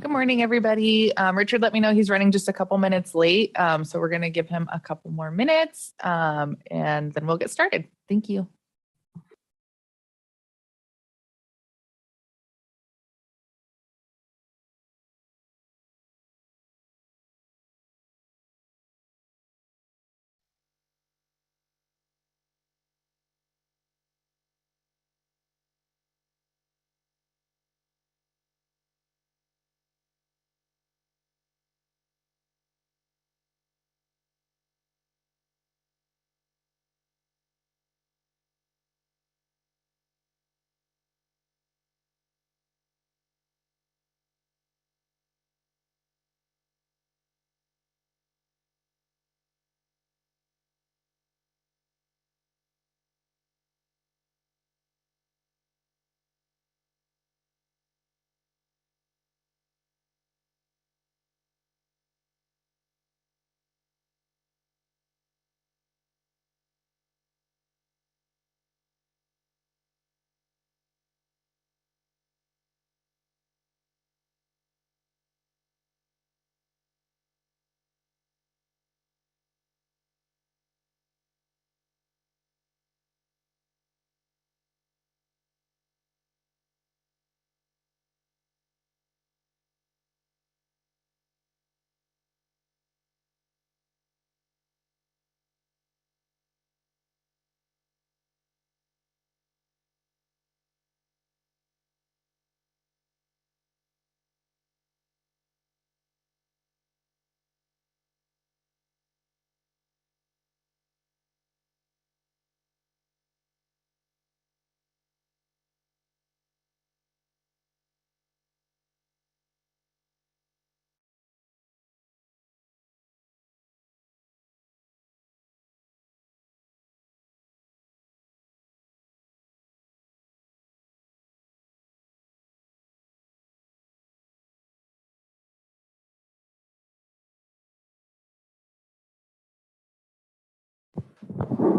Good morning, everybody. Richard let me know he's running just a couple minutes late, so we're going to give him a couple more minutes, and then we'll get started. Thank you.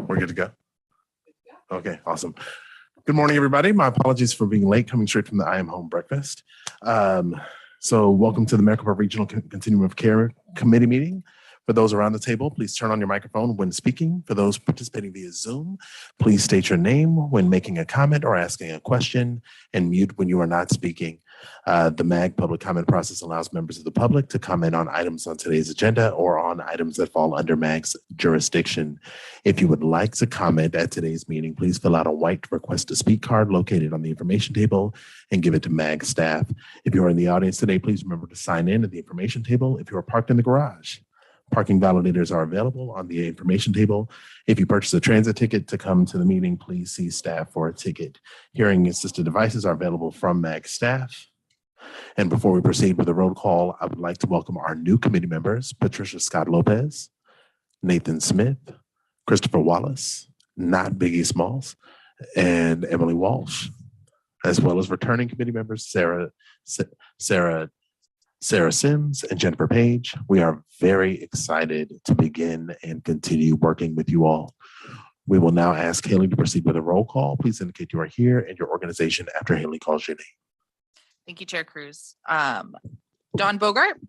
We're good to go. Okay, awesome. Good morning, everybody. My apologies for being late, coming straight from the I Am Home breakfast. So welcome to the Maricopa Regional Continuum of Care Committee meeting. For those around the table, please turn on your microphone when speaking. For those participating via Zoom, please state your name when making a comment or asking a question and mute when you are not speaking. The MAG public comment process allows members of the public to comment on items on today's agenda or on items that fall under MAG's jurisdiction. If you would like to comment at today's meeting, please fill out a white request to speak card located on the information table and give it to MAG staff. If you are in the audience today, please remember to sign in at the information table if you are parked in the garage. Parking validators are available on the information table. If you purchase a transit ticket to come to the meeting, please see staff for a ticket. Hearing assisted devices are available from MAG staff. And before we proceed with the roll call, I would like to welcome our new committee members, Patricia Scott Lopez, Nathan Smith, Christopher Wallace, not Biggie Smalls, and Emily Walsh, as well as returning committee members, Sarah Sims and Jennifer Page. We are very excited to begin and continue working with you all. We will now ask Haley to proceed with a roll call. Please indicate you are here and your organization after Haley calls your name. Thank you, Chair Cruz. Don Bogart.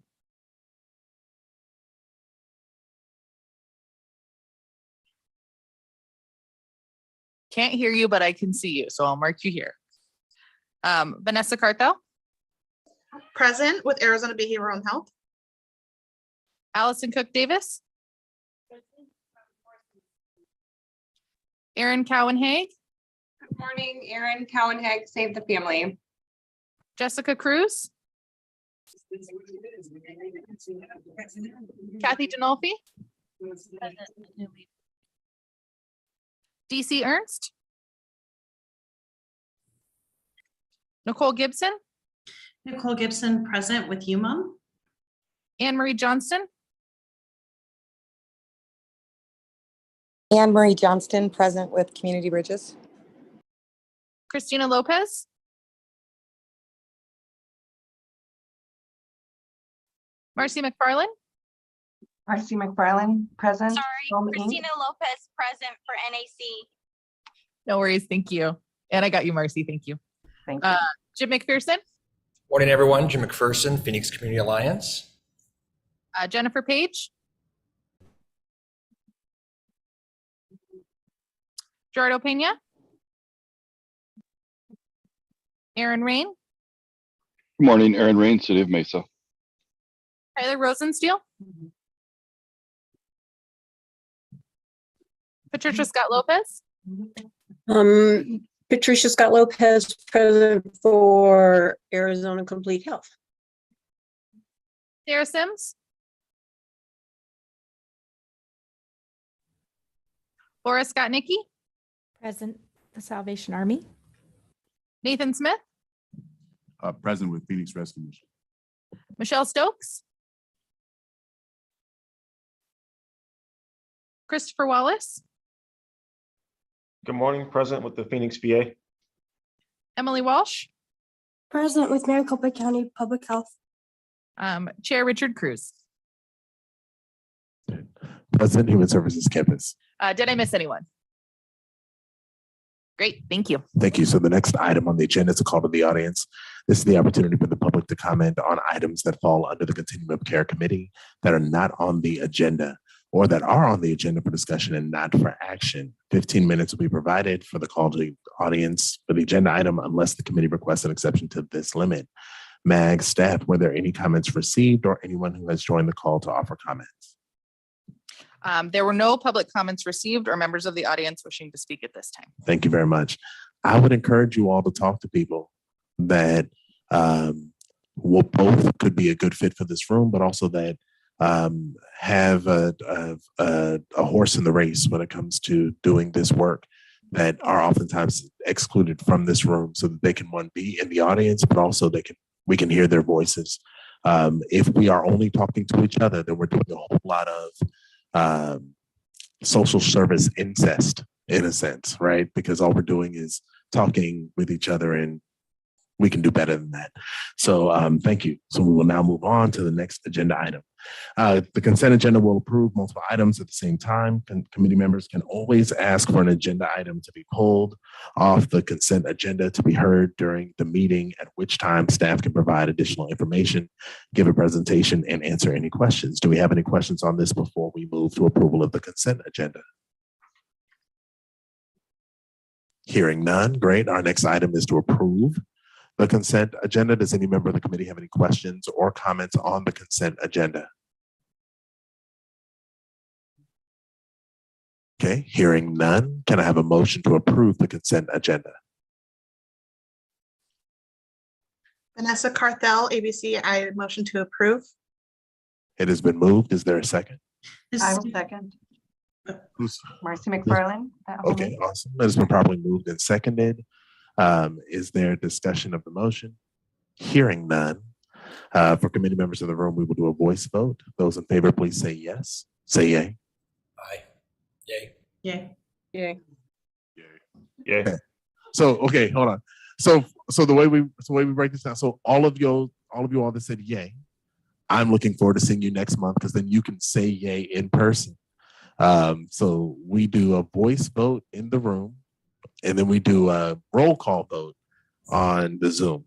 Can't hear you, but I can see you, so I'll mark you here. Vanessa Carthel. Present with Arizona Behavioral and Health. Allison Cook Davis. Erin Cowan-Haig. Good morning, Erin Cowan-Haig, Save the Family. Jessica Cruz. Kathy Dinolfi. DC Ernst. Nicole Gibson. Nicole Gibson, present with you, Mom. Anne Marie Johnston. Anne Marie Johnston, present with Community Bridges. Christina Lopez. Marcy McFarland. Marcy McFarland, present. Sorry, Christina Lopez, present for NAC. No worries, thank you. And I got you, Marcy, thank you. Thank you. Jim McPherson. Morning, everyone. Jim McPherson, Phoenix Community Alliance. Jennifer Page. Gerardo Pena. Aaron Rain. Good morning, Aaron Rain, City of Mesa. Tyler Rosensteel. Patricia Scott Lopez. Patricia Scott Lopez, present for Arizona Complete Health. Sarah Sims. Laura Scott Nicky. Present, the Salvation Army. Nathan Smith. Present with Phoenix Rescue Mission. Michelle Stokes. Christopher Wallace. Good morning, present with the Phoenix VA. Emily Walsh. Present with Maricopa County Public Health. Chair Richard Cruz. President, Human Services Campus. Did I miss anyone? Great, thank you. Thank you. So the next item on the agenda is a call to the audience. This is the opportunity for the public to comment on items that fall under the Continuum of Care Committee that are not on the agenda or that are on the agenda for discussion and not for action. 15 minutes will be provided for the call to the audience for the agenda item unless the committee requests an exception to this limit. MAG staff, were there any comments received or anyone who has joined the call to offer comments? There were no public comments received or members of the audience wishing to speak at this time. Thank you very much. I would encourage you all to talk to people that will both could be a good fit for this room, but also that have a horse in the race when it comes to doing this work, that are oftentimes excluded from this room, so that they can, one, be in the audience, but also we can hear their voices. If we are only talking to each other, then we're doing a whole lot of social service incest in a sense, right? Because all we're doing is talking with each other, and we can do better than that. So thank you. So we will now move on to the next agenda item. The consent agenda will approve multiple items at the same time. Committee members can always ask for an agenda item to be pulled off the consent agenda to be heard during the meeting, at which time staff can provide additional information, give a presentation, and answer any questions. Do we have any questions on this before we move to approval of the consent agenda? Hearing none, great. Our next item is to approve the consent agenda. Does any member of the committee have any questions or comments on the consent agenda? Okay, hearing none, can I have a motion to approve the consent agenda? Vanessa Carthel, ABC, I motion to approve. It has been moved. Is there a second? I will second. Who's- Marcy McFarland. Okay, awesome. It has been properly moved and seconded. Is there discussion of the motion? Hearing none. For committee members in the room, we will do a voice vote. Those in favor, please say yes. Say yay. Aye. Yay. Yay. Yay. Yeah. Okay. So, okay, hold on. So the way we break this down. So all of you all that said yay, I'm looking forward to seeing you next month, because then you can say yay in person. So we do a voice vote in the room, and then we do a roll call vote on the Zoom.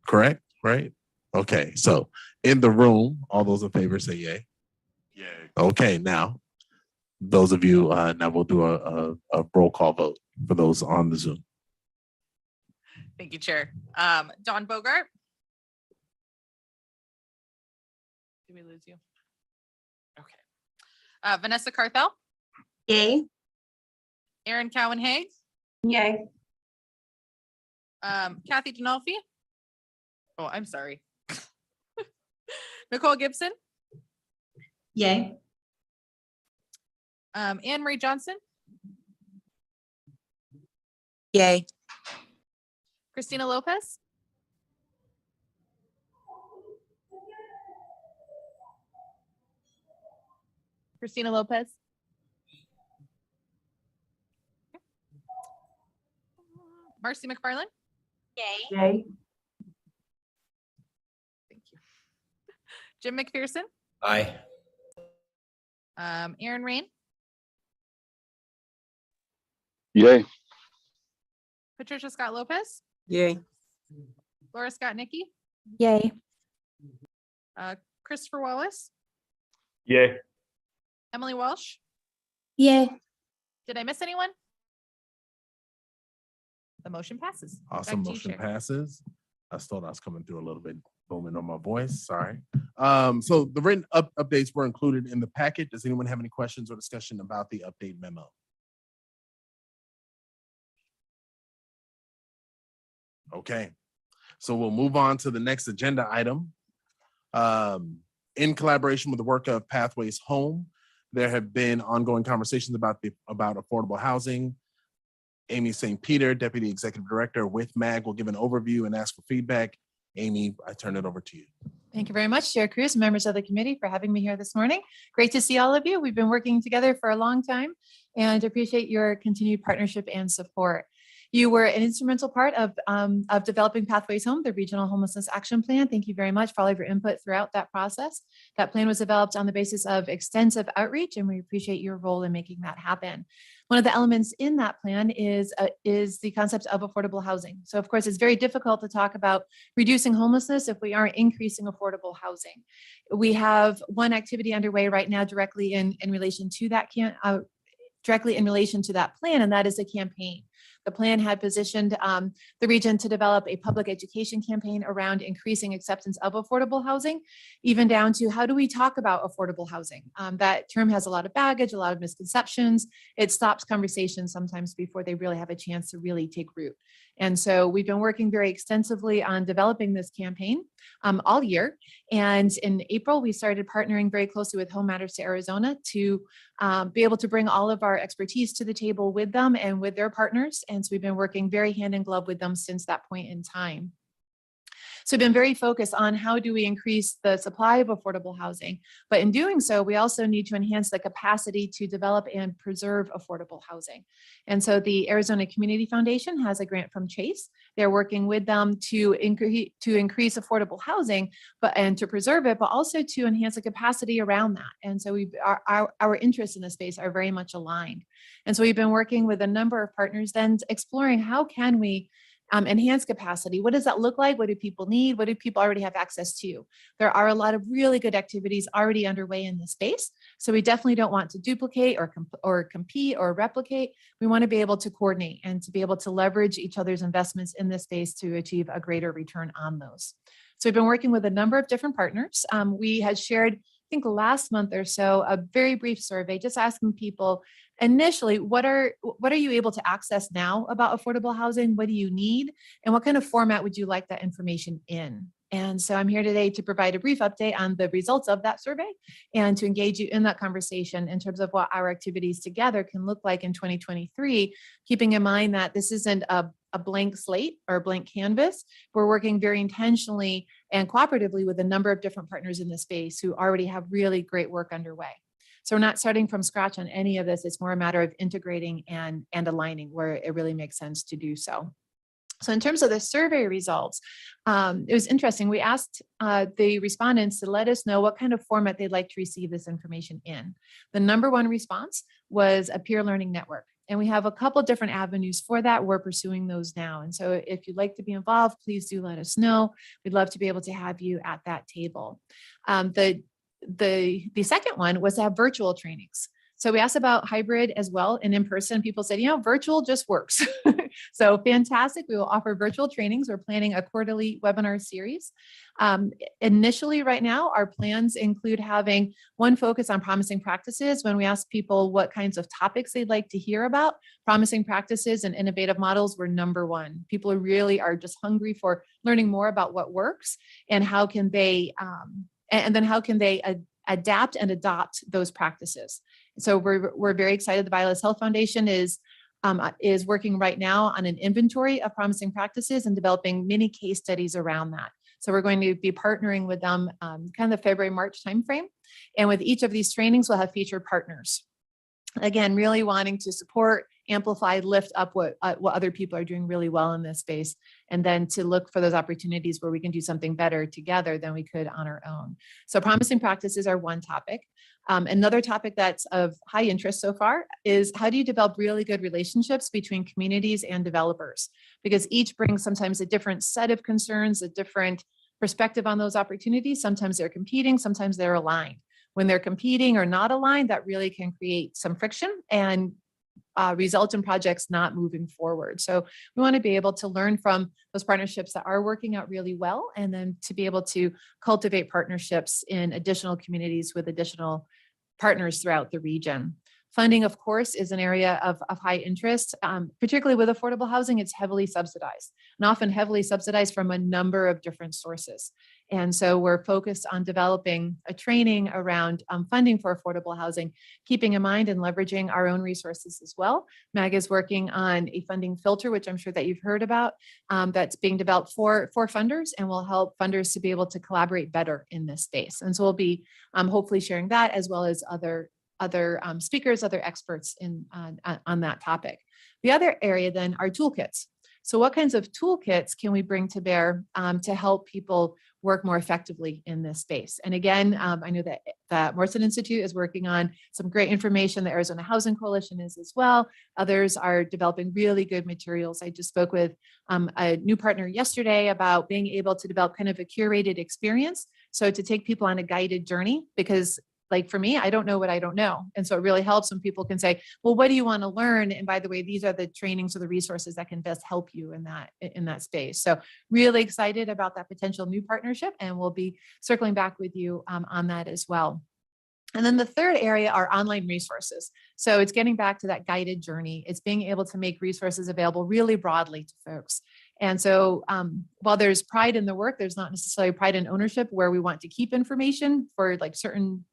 Correct? Right? Okay. So in the room, all those in favor say yay. Yay. Okay. Now, those of you, now we'll do a roll call vote for those on the Zoom. Thank you, Chair. Don Bogart. Did we lose you? Okay. Vanessa Carthel. Yay. Aaron Cowan-Hague. Yay. Kathy Denolfi. Oh, I'm sorry. Nicole Gibson. Yay. Anne Marie Johnson. Yay. Christina Lopez. Christina Lopez. Marcy McFarland. Yay. Yay. Thank you. Jim McPherson. Aye. Aaron Rain. Yay. Patricia Scott Lopez. Yay. Laura Scott Nicky. Yay. Christopher Wallace, Yay. Emily Walsh. Yay. Did I miss anyone? The motion passes. Back Awesome. to you, Motion Chair. passes. I thought I was coming through a little bit booming on my voice. Sorry. So the written updates were included in the packet. Does anyone have any questions or discussion about the update memo? Okay. So we'll move on to the next agenda item. In collaboration with the work of Pathways Home, there have been ongoing conversations about affordable housing. Amy St. Peter, Deputy Executive Director with MAG, will give an overview and ask for feedback. Amy, I turn it over to you. Thank you very much, Chair Cruz, members of the committee, for having me here this morning. Great to see all of you. We've been working together for a long time and appreciate your continued partnership and support. You were an instrumental part of developing Pathways Home, the Regional Homelessness Action Plan. Thank you very much for all of your input throughout that process. That plan was developed on the basis of extensive outreach, and we appreciate your role in making that happen. One of the elements in that plan is the concept of affordable housing. So of course, it's very difficult to talk about reducing homelessness if we aren't increasing affordable housing. We have one activity underway right now directly in relation to that plan, and that is a campaign. The plan had positioned the region to develop a public education campaign around increasing acceptance of affordable housing, even down to how do we talk about affordable housing? That term has a lot of baggage, a lot of misconceptions. It stops conversations sometimes before they really have a chance to really take root. And so we've been working very extensively on developing this campaign all year. And in April, we started partnering very closely with Home Matters to Arizona to be able to bring all of our expertise to the table with them and with their partners. And so we've been working very hand in glove with them since that point in time. So we've been very focused on how do we increase the supply of affordable housing, but in doing so, we also need to enhance the capacity to develop and preserve affordable housing. And so the Arizona Community Foundation has a grant from Chase. They're working with them to increase affordable housing, and to preserve it, but also to enhance the capacity around that. And so our interests in this space are very much aligned. And so we've been working with a number of partners then exploring how can we enhance capacity. What does that look like? What do people need? What do people already have access to? There are a lot of really good activities already underway in this space. So we definitely don't want to duplicate or compete or replicate. We want to be able to coordinate and to be able to leverage each other's investments in this space to achieve a greater return on those. So we've been working with a number of different partners. We had shared, I think last month or so, a very brief survey just asking people initially, what are you able to access now about affordable housing? What do you need? And what kind of format would you like that information in? And so I'm here today to provide a brief update on the results of that survey and to engage you in that conversation in terms of what our activities together can look like in 2023, keeping in mind that this isn't a blank slate or a blank canvas. We're working very intentionally and cooperatively with a number of different partners in the space who already have really great work underway. So we're not starting from scratch on any of this. It's more a matter of integrating and aligning where it really makes sense to do so. So in terms of the survey results, it was interesting. We asked the respondents to let us know what kind of format they'd like to receive this information in. The number one response was a peer learning network. And we have a couple different avenues for that. We're pursuing those now. And so if you'd like to be involved, please do let us know. We'd love to be able to have you at that table. The second one was to have virtual trainings. So we asked about hybrid as well and in person. People said, virtual just works. So fantastic. We will offer virtual trainings. We're planning a quarterly webinar series. Initially right now, our plans include having one focus on promising practices. When we ask people what kinds of topics they'd like to hear about, promising practices and innovative models were number one. People really are just hungry for learning more about what works and how can they adapt and adopt those practices. So we're very excited. The Violet's Health Foundation is working right now on an inventory of promising practices and developing many case studies around that. So we're going to be partnering with them kind of the February-March timeframe. And with each of these trainings, we'll have featured partners. Again, really wanting to support, amplify, lift up what other people are doing really well in this space, and then to look for those opportunities where we can do something better together than we could on our own. So promising practices are one topic. Another topic that's of high interest so far is how do you develop really good relationships between communities and developers? Because each brings sometimes a different set of concerns, a different perspective on those opportunities. Sometimes they're competing, sometimes they're aligned. When they're competing or not aligned, that really can create some friction and result in projects not moving forward. So we want to be able to learn from those partnerships that are working out really well, and then to be able to cultivate partnerships in additional communities with additional partners throughout the region. Funding, of course, is an area of high interest, particularly with affordable housing. It's heavily subsidized, and often heavily subsidized from a number of different sources. And so we're focused on developing a training around funding for affordable housing, keeping in mind and leveraging our own resources as well. MAG is working on a funding filter, which I'm sure that you've heard about, that's being developed for funders, and will help funders to be able to collaborate better in this space. And so we'll be hopefully sharing that, as well as other speakers, other experts on that topic. The other area then are toolkits. So what kinds of toolkits can we bring to bear to help people work more effectively in this space? And again, I know that the Morrison Institute is working on some great information. The Arizona Housing Coalition is as well. Others are developing really good materials. I just spoke with a new partner yesterday about being able to develop kind of a curated experience. So to take people on a guided journey, because like for me, I don't know what I don't know. And so it really helps when people can say, well, what do you want to learn? And by the way, these are the trainings or the resources that can best help you in that space. So really excited about that potential new partnership, and we'll be circling back with you on that as well. And then the third area are online resources. So it's getting back to that guided journey. It's being able to make resources available really broadly to folks. And so while there's pride in the work, there's not necessarily pride in ownership, where we want to keep information for like certain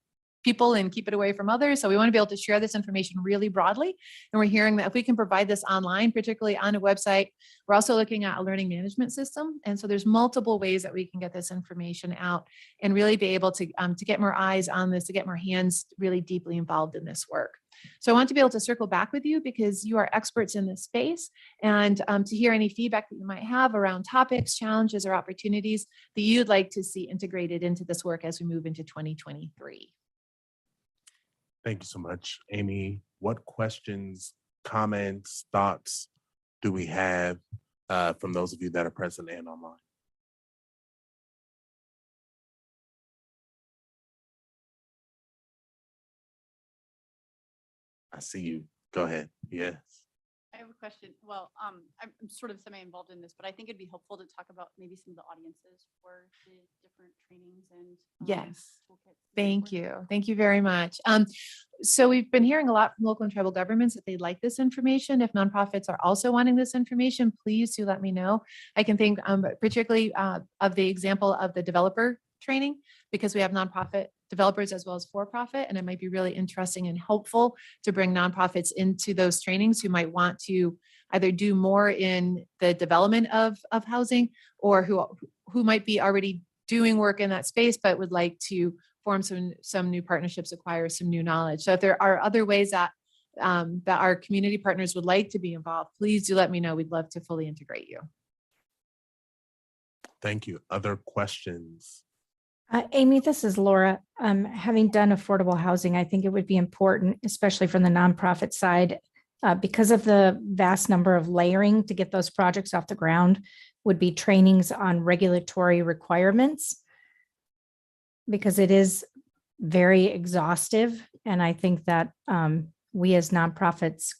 people and keep it away from others. So we want to be able to share this information really broadly. And we're hearing that if we can provide this online, particularly on a website, we're also looking at a learning management system. And so there's multiple ways that we can get this information out and really be able to get more eyes on this, to get more hands really deeply involved in this work. So I want to be able to circle back with you, because you are experts in this space, and to hear any feedback that you might have around topics, challenges, or opportunities that you'd like to see integrated into this work as we move into 2023. Thank you so much, Amy. What questions, comments, thoughts do we have from those of you that are present and online? I see you. Go ahead. Yes. I have a question. Well, I'm sort of semi-involved in this, but I think it'd be helpful to talk about maybe some of the audiences for the different trainings and Yes. toolkits. Thank you. Thank you very much. So we've been hearing a lot from local and tribal governments that they'd like this information. If nonprofits are also wanting this information, please do let me know. I can think particularly of the example of the developer training, because we have nonprofit developers as well as for-profit, and it might be really interesting and helpful to bring nonprofits into those trainings who might want to either do more in the development of housing, or who might be already doing work in that space but would like to form some new partnerships, acquire some new knowledge. So if there are other ways that that our community partners would like to be involved, please do let me know. We'd love to fully integrate you. Thank you. Other questions? Amy, this is Laura. Having done affordable housing, I think it would be important, especially from the nonprofit side, because of the vast number of layering to get those projects off the ground, would be trainings on regulatory requirements, because it is very exhaustive. And I think that we as nonprofits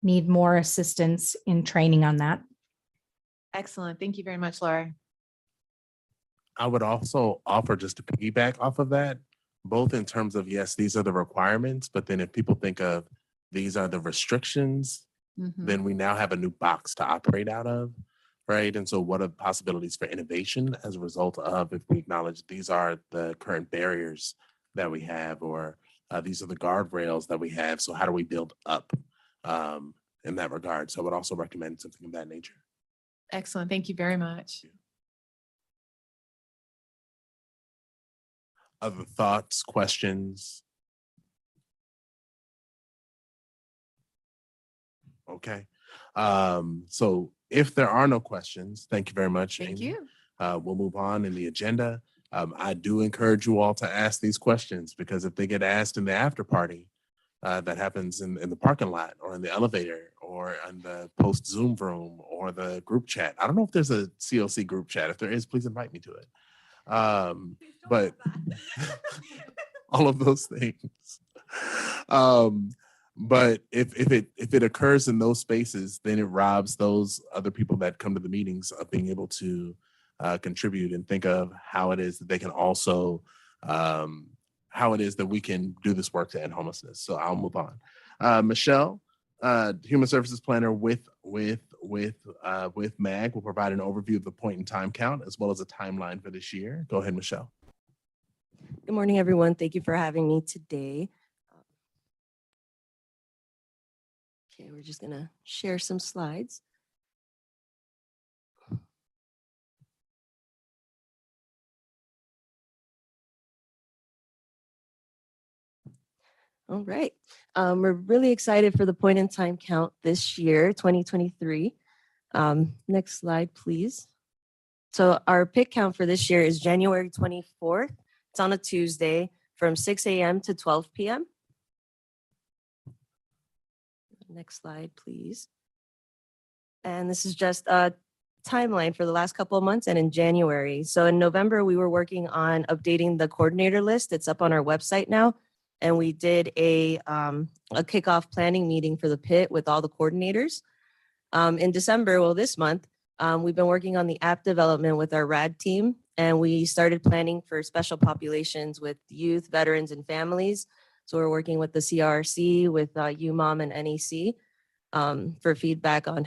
need more assistance in training on that. Excellent. Thank you very much, Laura. I would also offer, just to piggyback off of that, both in terms of, yes, these are the requirements, but then if people think of these are the restrictions, then we now have a new box to operate out of, right? And so what are the possibilities for innovation as a result of, if we acknowledge these are the current barriers that we have, or these are the guardrails that we have, so how do we build up in that regard? So I would also recommend something of that nature. Excellent. Thank you very much. Other thoughts, questions? Okay. So if there are no questions, thank you very much. Thank Amy. you. We'll move on in the agenda. I do encourage you all to ask these questions, because if they get asked in the after party, that happens in the parking lot, or in the elevator, or in the post Zoom room, or the group chat. I don't know if there's a CLC group chat. If there is, please invite me to it. But all of those things. But if it occurs in those spaces, then it robs those other people that come to the meetings of being able to contribute and think of how it is that they can also how it is that we can do this work to end homelessness. So I'll move on. Michelle, Human Services Planner with MAG, will provide an overview of the point in time count as well as a timeline for this year. Go ahead, Michelle. Good morning, everyone. Thank you for having me today. Okay, we're just gonna share some slides. All right. We're really excited for the point in time count this year, 2023. Next slide, please. So our pick count for this year is January 24th. It's on a Tuesday from 6 a.m. to 12 p.m. Next slide, please. And this is just a timeline for the last couple of months and in January. So in November, we were working on updating the coordinator list. It's up on our website now. And we did a kickoff planning meeting for the pit with all the coordinators. In December, well, this month, we've been working on the app development with our RAD team, and we started planning for special populations with youth, veterans, and families. So we're working with the CRC, with UMOM and NEC for feedback on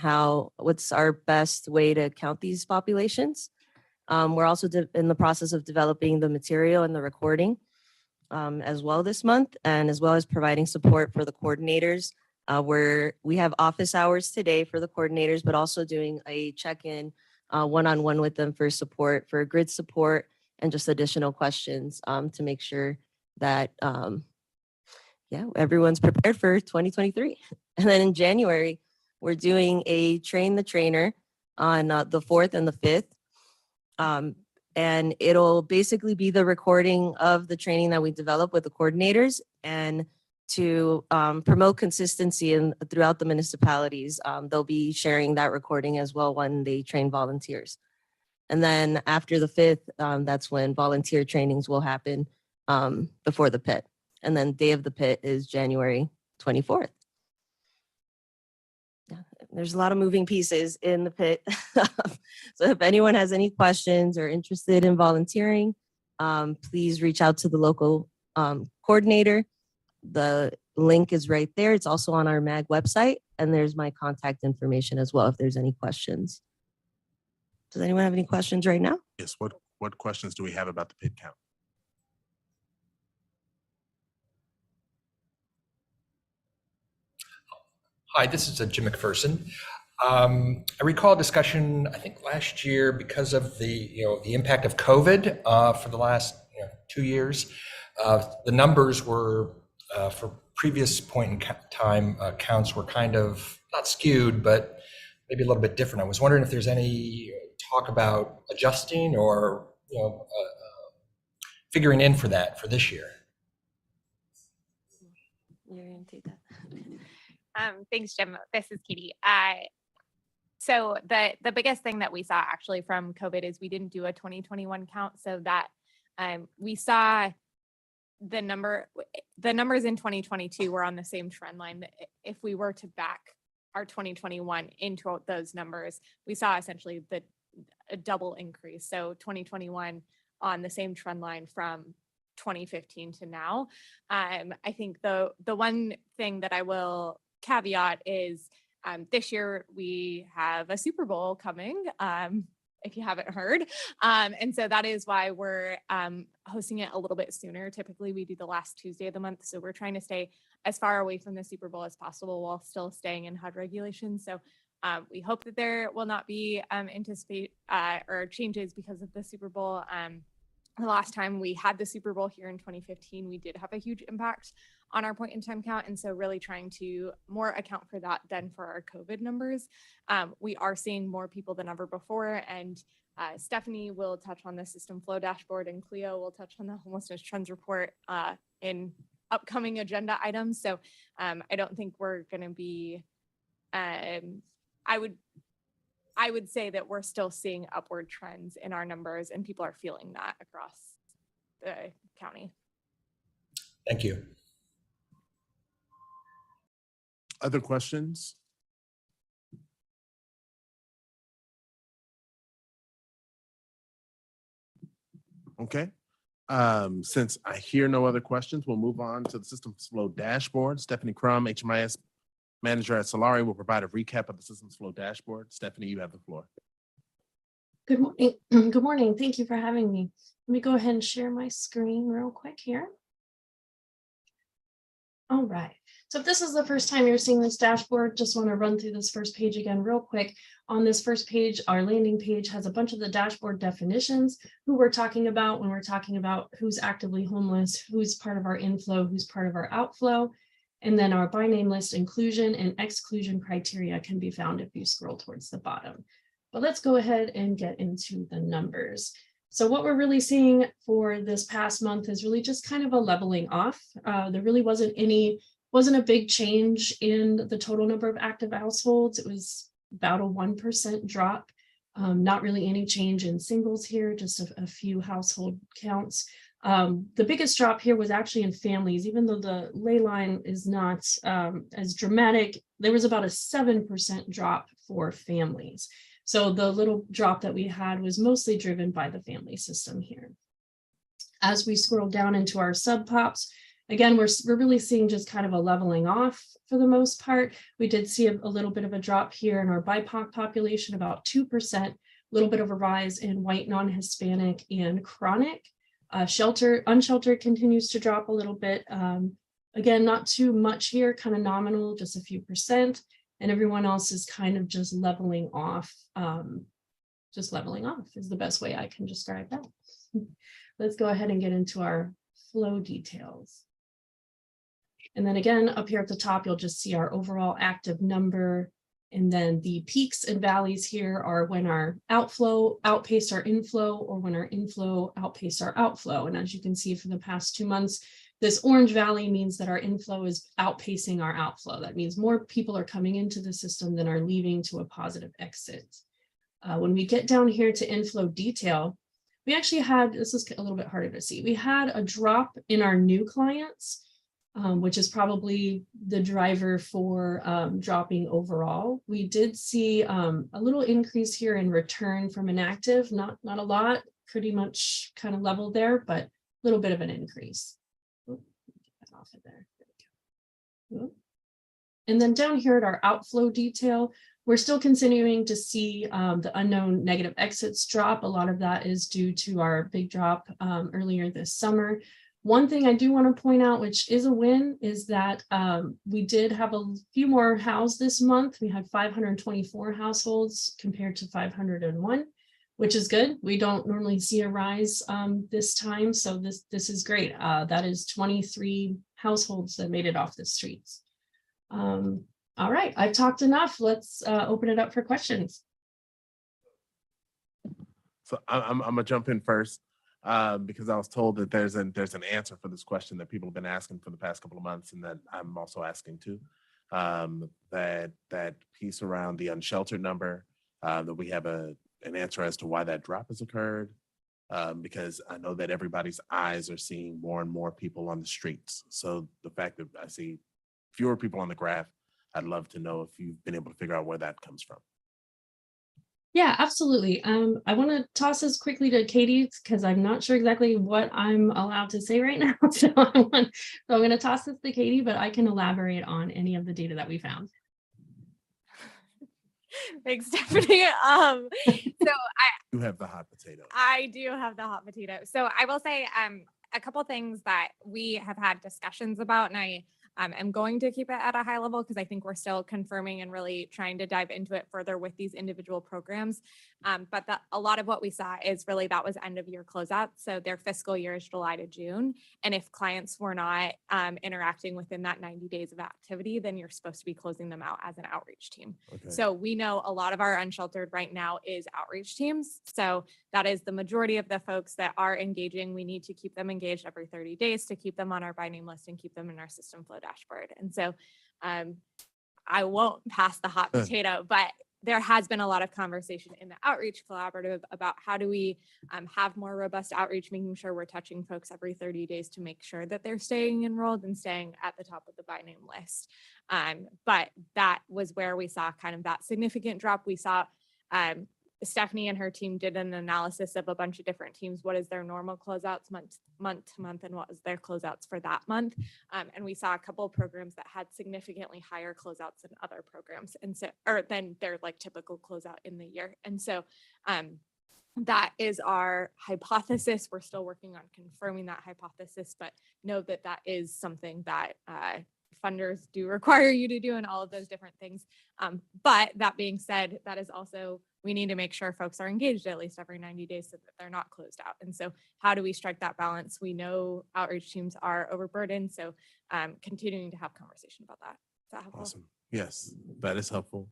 what's our best way to count these populations. We're also in the process of developing the material and the recording as well this month, and as well as providing support for the coordinators, where we have office hours today for the coordinators, but also doing a check-in one-on-one with them for support, for grid support, and just additional questions to make sure that everyone's prepared for 2023. And then in January, we're doing a train the trainer on the 4th and the 5th. And it'll basically be the recording of the training that we develop with the coordinators, and to promote consistency throughout the municipalities. They'll be sharing that recording as well when they train volunteers. And then after the 5th, that's when volunteer trainings will happen before the pit. And then day of the pit is January 24th. Yeah, there's a lot of moving pieces in the pit. So if anyone has any questions or interested in volunteering, please reach out to the local coordinator. The link is right there. It's also on our MAG website, and there's my contact information as well if there's any questions. Does anyone have any questions right now? Yes, what questions do we have about the pit count? Hi, this is Jim McPherson. I recall a discussion, I think last year, because of the impact of COVID for the last 2 years. The numbers were for previous point in time counts were kind of not skewed, but maybe a little bit different. I was wondering if there's any talk about adjusting or figuring in for that for this year. You're gonna take that. Thanks, Jim. This is Katie. So the biggest thing that we saw actually from COVID is we didn't do a 2021 count, so that we saw the numbers in 2022 were on the same trend line. If we were to back our 2021 into those numbers, we saw essentially a double increase. So 2021 on the same trend line from 2015 to now. I think the one thing that I will caveat is this year we have a Super Bowl coming, if you haven't heard. And so that is why we're hosting it a little bit sooner. Typically we do the last Tuesday of the month. So we're trying to stay as far away from the Super Bowl as possible while still staying in HUD regulations. So we hope that there will not be or changes because of the Super Bowl. The last time we had the Super Bowl here in 2015, we did have a huge impact on our point in time count. And so really trying to more account for that than for our COVID numbers. We are seeing more people than ever before. And Stephanie will touch on the system flow dashboard, and Cleo will touch on the homelessness trends report in upcoming agenda items. So I don't think we're going to be, I would I would say that we're still seeing upward trends in our numbers, and people are feeling that across the county. Thank you. Other questions? Okay. Since I hear no other questions, we'll move on to the Systems Flow Dashboard. Stephanie Crum, HMIS Manager at Solari, will provide a recap of the Systems Flow Dashboard. Stephanie, you have the floor. Good morning. Good morning. Thank you for having me. Let me go ahead and share my screen real quick here. All right. So if this is the first time you're seeing this dashboard, just want to run through this first page again real quick. On this first page, our landing page has a bunch of the dashboard definitions, who we're talking about when we're talking about who's actively homeless, who's part of our inflow, who's part of our outflow. And then our by name list inclusion and exclusion criteria can be found if you scroll towards the bottom. But let's go ahead and get into the numbers. So what we're really seeing for this past month is really just kind of a leveling off. There really wasn't a big change in the total number of active households. It was about a 1% drop. Not really any change in singles here, just a few household counts. The biggest drop here was actually in families, even though the ley line is not as dramatic. There was about a 7% drop for families. So the little drop that we had was mostly driven by the family system here. As we scroll down into our sub pops, again, we're really seeing just kind of a leveling off for the most part. We did see a little bit of a drop here in our BIPOC population, about 2%, a little bit of a rise in white, non-Hispanic and chronic. Unsheltered continues to drop a little bit. Again, not too much here, kind of nominal, just a few percent. And everyone else is kind of just leveling off. Just leveling off is the best way I can describe that. Let's go ahead and get into our flow details. And then again, up here at the top, you'll just see our overall active number. And then the peaks and valleys here are when our outflow outpaced our inflow or when our inflow outpaced our outflow. And as you can see for the past 2 months, this orange valley means that our inflow is outpacing our outflow. That means more people are coming into the system than are leaving to a positive exit. When we get down here to inflow detail, we actually had, this is a little bit harder to see, we had a drop in our new clients, which is probably the driver for dropping overall. We did see a little increase here in return from inactive, not a lot, pretty much kind of level there, but a little bit of an increase. Get off of there. There we go. And then down here at our outflow detail, we're still continuing to see the unknown negative exits drop. A lot of that is due to our big drop earlier this summer. One thing I do want to point out, which is a win, is that we did have a few more housed this month. We had 524 households compared to 501, which is good. We don't normally see a rise this time, so this is great. That is 23 households that made it off the streets. All right, I've talked enough. Let's open it up for questions. So I'm gonna jump in first because I was told that there's an answer for this question that people have been asking for the past couple of months, and that I'm also asking too. That piece around the unsheltered number, that we have an answer as to why that drop has occurred, because I know that everybody's eyes are seeing more and more people on the streets. So the fact that I see fewer people on the graph, I'd love to know if you've been able to figure out where that comes from. Yeah, absolutely. I want to toss this quickly to Katie because I'm not sure exactly what I'm allowed to say right now. So I'm going to toss this to Katie, but I can elaborate on any of the data that we found. Thanks, Stephanie. You have the hot potato. I do have the hot potato. So I will say a couple things that we have had discussions about, and I am going to keep it at a high level because I think we're still confirming and really trying to dive into it further with these individual programs. But a lot of what we saw is really that was end of year closeout. So their fiscal year is July to June. And if clients were not interacting within that 90 days of activity, then you're supposed to be closing them out as an outreach team. Okay. So we know a lot of our unsheltered right now is outreach teams. So that is the majority of the folks that are engaging. We need to keep them engaged every 30 days to keep them on our by name list and keep them in our system flow dashboard. And so I won't pass the hot potato, but there has been a lot of conversation in the outreach collaborative about how do we have more robust outreach, making sure we're touching folks every 30 days to make sure that they're staying enrolled and staying at the top of the by name list. But that was where we saw kind of that significant drop. We saw Stephanie and her team did an analysis of a bunch of different teams. What is their normal closeouts month to month, and what was their closeouts for that month? And we saw a couple of programs that had significantly higher closeouts than other programs, and so, or than their like typical closeout in the year. And so that is our hypothesis. We're still working on confirming that hypothesis, but know that that is something that funders do require you to do and all of those different things. But that being said, that is also, we need to make sure folks are engaged at least every 90 days so that they're not closed out. And so how do we strike that balance? We know outreach teams are overburdened, so continuing to have conversation about that. Is that helpful? Awesome. Yes, that is helpful.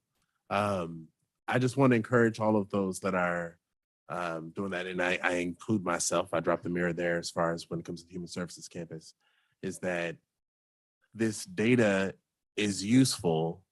I just want to encourage all of those that are doing that, and I include myself. I dropped the mirror there as far as when it comes to the Human Services Campus, is that this data is useful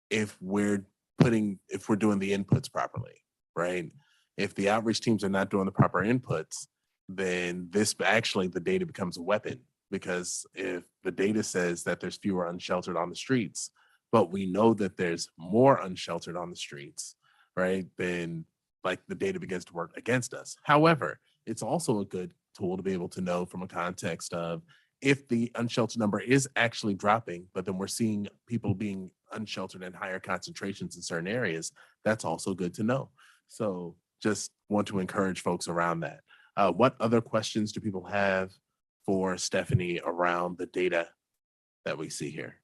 if we're doing the inputs properly, right? If the outreach teams are not doing the proper inputs, then the data becomes a weapon, because if the data says that there's fewer unsheltered on the streets, but we know that there's more unsheltered on the streets, right? Then like the data begins to work against us. However, it's also a good tool to be able to know from a context of, if the unsheltered number is actually dropping, but then we're seeing people being unsheltered in higher concentrations in certain areas, that's also good to know. So just want to encourage folks around that. What other questions do people have for Stephanie around the data that we see here?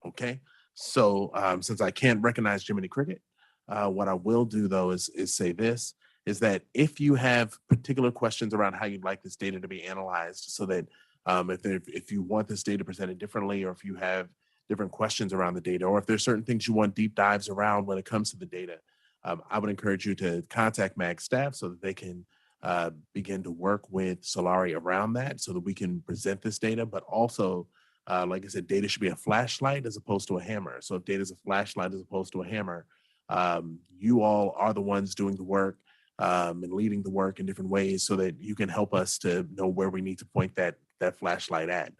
Okay, so since I can't recognize Jiminy Cricket, what I will do though is say this, is that if you have particular questions around how you'd like this data to be analyzed, so that if you want this data presented differently, or if you have different questions around the data, or if there's certain things you want deep dives around when it comes to the data, I would encourage you to contact MAG staff so that they can begin to work with Solari around that, so that we can present this data. But also, like I said, data should be a flashlight as opposed to a hammer. So if data is a flashlight as opposed to a hammer, you all are the ones doing the work and leading the work in different ways, so that you can help us to know where we need to point that flashlight at.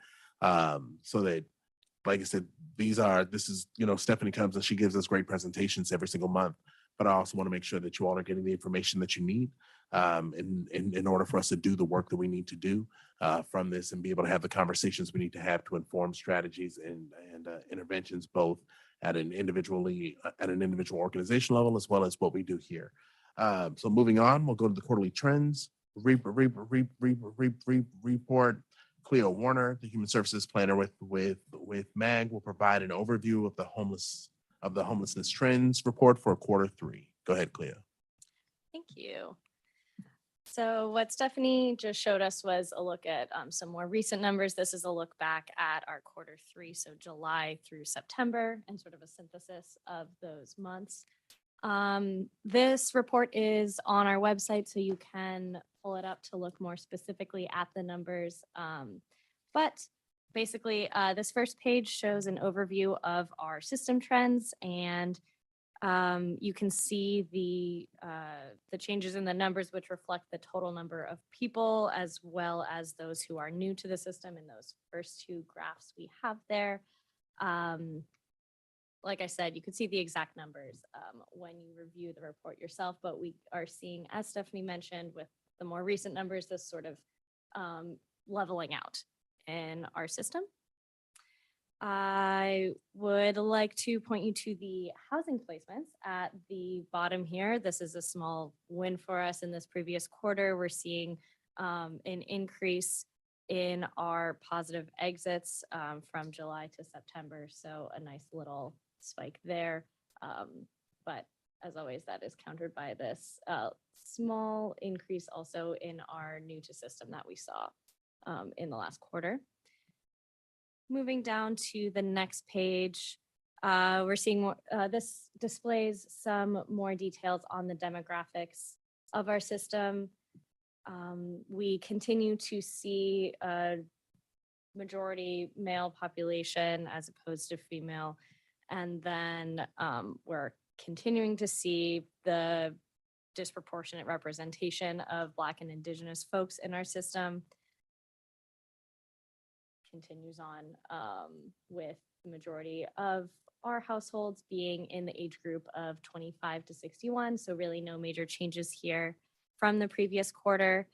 So that, like I said, Stephanie comes and she gives us great presentations every single month, but I also want to make sure that you all are getting the information that you need in order for us to do the work that we need to do from this, and be able to have the conversations we need to have to inform strategies and interventions, both at an individual organization level, as well as what we do here. So moving on, we'll go to the quarterly trends report. Cleo Warner, the Human Services Planner with MAG, will provide an overview of the homelessness trends report for Q3. Go ahead, Cleo. Thank you. So what Stephanie just showed us was a look at some more recent numbers. This is a look back at our Q3, so July through September, and sort of a synthesis of those months. This report is on our website, so you can pull it up to look more specifically at the numbers. But basically, this first page shows an overview of our system trends, and you can see the changes in the numbers, which reflect the total number of people, as well as those who are new to the system in those first two graphs we have there. Like I said, you can see the exact numbers when you review the report yourself, but we are seeing, as Stephanie mentioned, with the more recent numbers, this sort of leveling out in our system. I would like to point you to the housing placements at the bottom here. This is a small win for us in this previous quarter. We're seeing an increase in our positive exits from July to September. So a nice little spike there. But as always, that is countered by this small increase also in our new to system that we saw in the last quarter. Moving down to the next page, we're seeing more, this displays some more details on the demographics of our system. We continue to see majority male population as opposed to female. And then we're continuing to see the disproportionate representation of Black and Indigenous folks in our system. Continues on with the majority of our households being in the age group of 25 to 61. So really no major changes here from the previous quarter.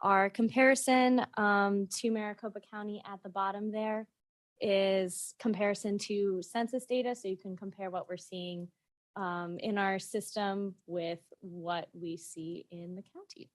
Our comparison to Maricopa County at the bottom there is comparison to census data. So you can compare what we're seeing in our system with what we see in the county.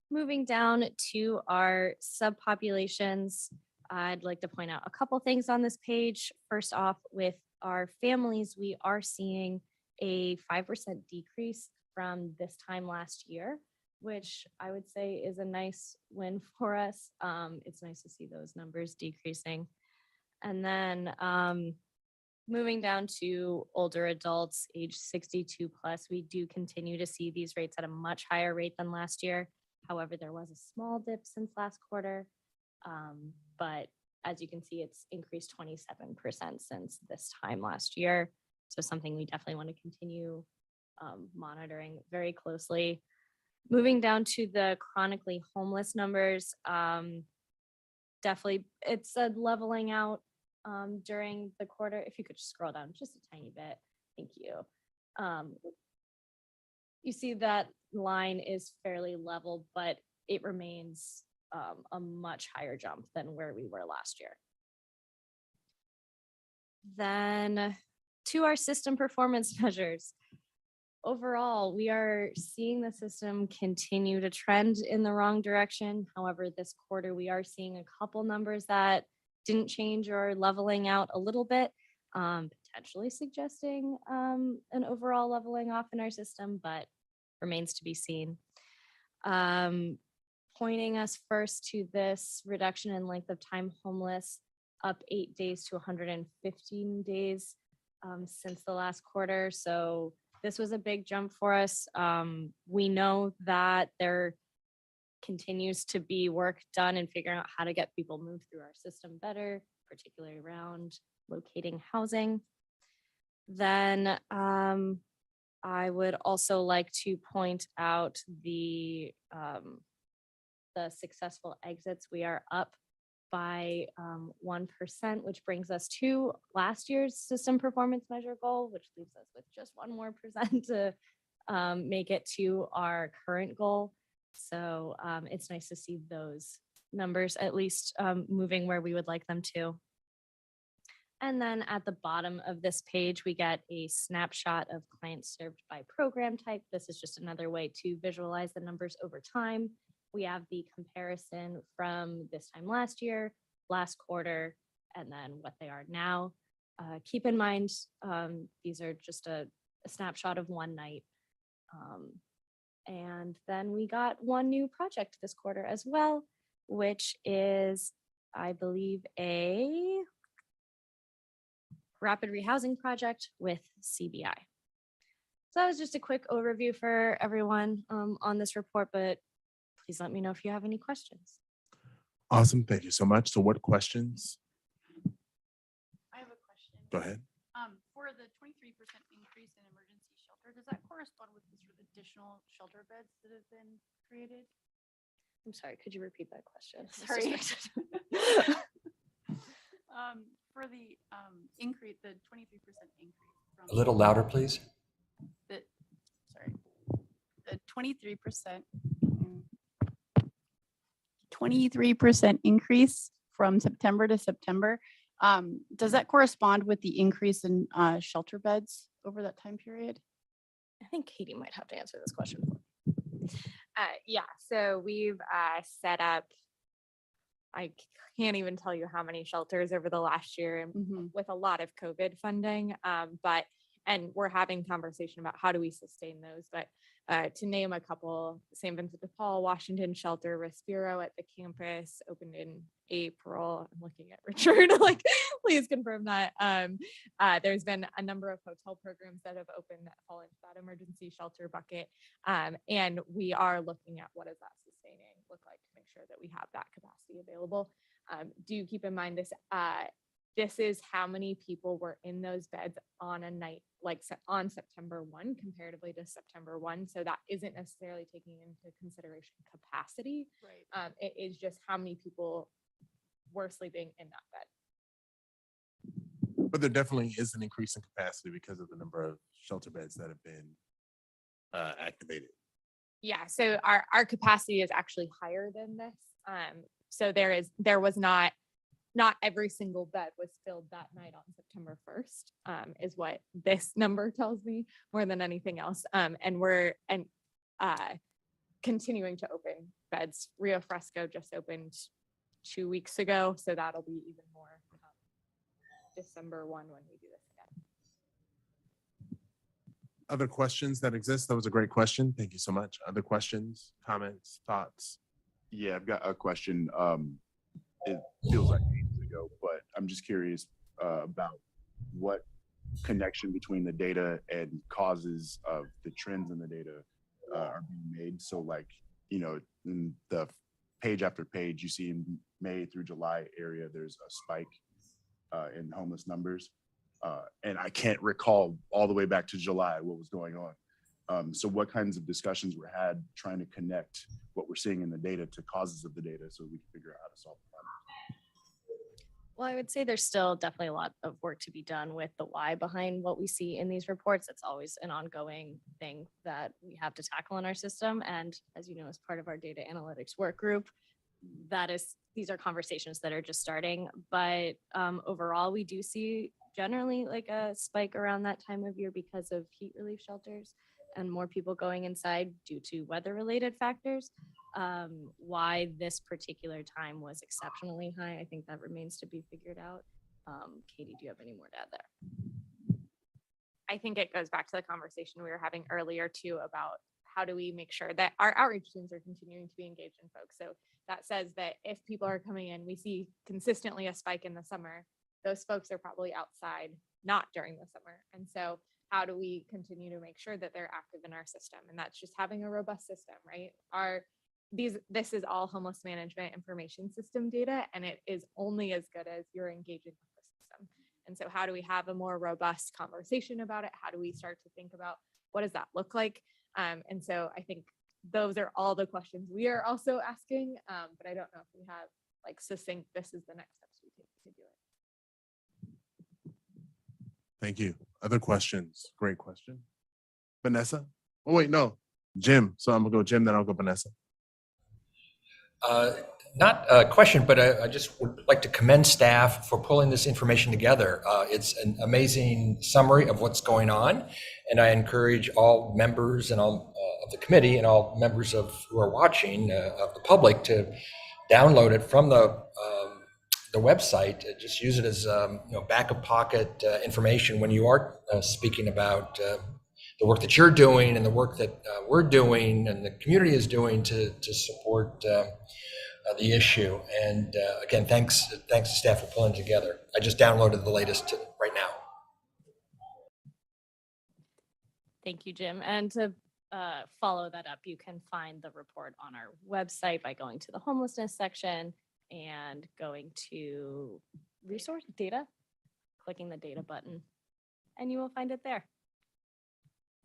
Moving down to our subpopulations, I'd like to point out a couple things on this page. First off, with our families, we are seeing a 5% decrease from this time last year, which I would say is a nice win for us. It's nice to see those numbers decreasing. And then moving down to older adults, age 62 plus, we do continue to see these rates at a much higher rate than last year. However, there was a small dip since last quarter, but as you can see, it's increased 27% since this time last year. So something we definitely want to continue monitoring very closely. Moving down to the chronically homeless numbers, definitely it's a leveling out during the quarter. If you could just scroll down just a tiny bit, thank you. You see that line is fairly level, but it remains a much higher jump than where we were last year. Then to our system performance measures. Overall, we are seeing the system continue to trend in the wrong direction. However, this quarter, we are seeing a couple numbers that didn't change or leveling out a little bit, potentially suggesting an overall leveling off in our system, but remains to be seen. Pointing us first to this reduction in length of time homeless, up 8 days to 115 days since the last quarter. So this was a big jump for us. We know that there continues to be work done in figuring out how to get people moved through our system better, particularly around locating housing. Then I would also like to point out the successful exits. We are up by 1%, which brings us to last year's system performance measure goal, which leaves us with just 1 more percent to make it to our current goal. So it's nice to see those numbers at least moving where we would like them to. And then at the bottom of this page, we get a snapshot of clients served by program type. This is just another way to visualize the numbers over time. We have the comparison from this time last year, last quarter, and then what they are now. Keep in mind, these are just a snapshot of one night. And then we got 1 new project this quarter as well, which is, I believe, a rapid rehousing project with CBI. So that was just a quick overview for everyone on this report, but please let me know if you have any questions. Awesome. Thank you so much. So what questions? I have a question. Go ahead. For the 23% increase in emergency shelter, does that correspond with the sort of additional shelter beds that have been created? I'm sorry, could you repeat that question? Sorry. For the increase, the 23% increase. From A little louder, please. The 23% increase from September to September. Does that correspond with the increase in shelter beds over that time period? I think Katie might have to answer this question. Yeah, so we've set up, I can't even tell you how many shelters over the last year with a lot of COVID funding, and we're having conversation about how do we sustain those. But to name a couple, St. Vincent de Paul, Washington Shelter, Respiro at the campus opened in April. I'm looking at Richard, like, please confirm that. There's been a number of hotel programs that have opened that fall into that emergency shelter bucket. And we are looking at what does that sustain training look like to make sure that we have that capacity available. Do keep in mind this, this is how many people were in those beds on a night like on September 1 comparatively to September 1. So that isn't necessarily taking into consideration capacity. Right. It is just how many people were sleeping in that bed. But there definitely is an increase in capacity because of the number of shelter beds that have been activated. Yeah, so our capacity is actually higher than this. So there was not every single bed was filled that night on September 1st, is what this number tells me more than anything else. And we're continuing to open beds. Rio Fresco just opened 2 weeks ago, so that'll be even more December 1 when we do this again. Other questions that exist? That was a great question. Thank you so much. Other questions, comments, thoughts? Yeah, I've got a question. It feels like ages ago, but I'm just curious about what connection between the data and causes of the trends in the data are being made. So like, you know, in the page after page, you see in May through July area, there's a spike in homeless numbers. And I can't recall all the way back to July what was going on. So what kinds of discussions were had trying to connect what we're seeing in the data to causes of the data so we can figure out how to solve the problem? Well, I would say there's still definitely a lot of work to be done with the why behind what we see in these reports. It's always an ongoing thing that we have to tackle in our system. And as you know, as part of our data analytics work group, these are conversations that are just starting. But overall, we do see generally like a spike around that time of year because of heat relief shelters and more people going inside due to weather related factors. Why this particular time was exceptionally high, I think that remains to be figured out. Katie, do you have any more to add there? I think it goes back to the conversation we were having earlier too about how do we make sure that our outreach teams are continuing to be engaged in folks. So that says that if people are coming in, we see consistently a spike in the summer, those folks are probably outside, not during the summer. And so how do we continue to make sure that they're active in our system? And that's just having a robust system, right? This is all homeless management information system data, and it is only as good as you're engaging with the system. And so how do we have a more robust conversation about it? How do we start to think about what does that look like? And so I think those are all the questions we are also asking, but I don't know if we have like succinct, this is the next steps we take to do it. Thank you. Other questions? Great question. Vanessa? Oh, wait, no. Jim. So I'm gonna go Jim, then I'll go Vanessa. Not a question, but I just would like to commend staff for pulling this information together. It's an amazing summary of what's going on, and I encourage all members and all of the committee and all members who are watching of the public to download it from the website. Just use it as back of pocket information when you are speaking about the work that you're doing and the work that we're doing and the community is doing to support the issue. And again, thanks to staff for pulling it together. I just downloaded the latest right now. Thank you, Jim. And to follow that up, you can find the report on our website by going to the homelessness section and going to resource data, clicking the data button, and you will find it there.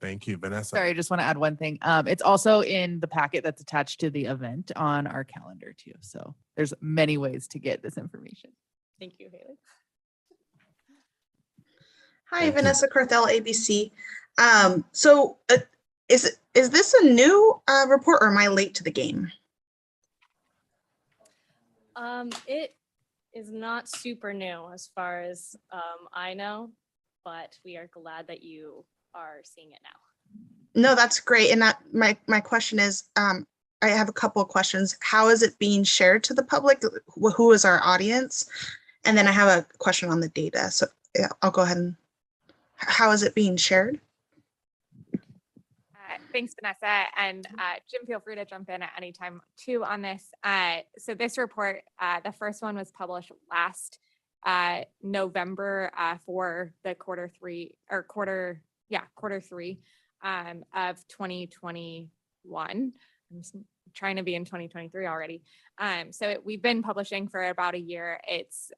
Thank you, Vanessa. Sorry, I just want to add one thing. It's also in the packet that's attached to the event on our calendar too. So there's many ways to get this information. Thank you, Haley. Hi, Vanessa Carthel, ABC. Is this a new report or am I late to the game? It is not super new as far as I know, but we are glad that you are seeing it now. No, that's great. And my question is, I have a couple of questions. How is it being shared to the public? Who is our audience? And then I have a question on the data. So yeah, I'll go ahead and, how is it being shared? Thanks, Vanessa. And Jim, feel free to jump in at any time too on this. So this report, the first one was published last November for the quarter three of 2021. I'm just trying to be in 2023 already. We've been publishing for about a year. It's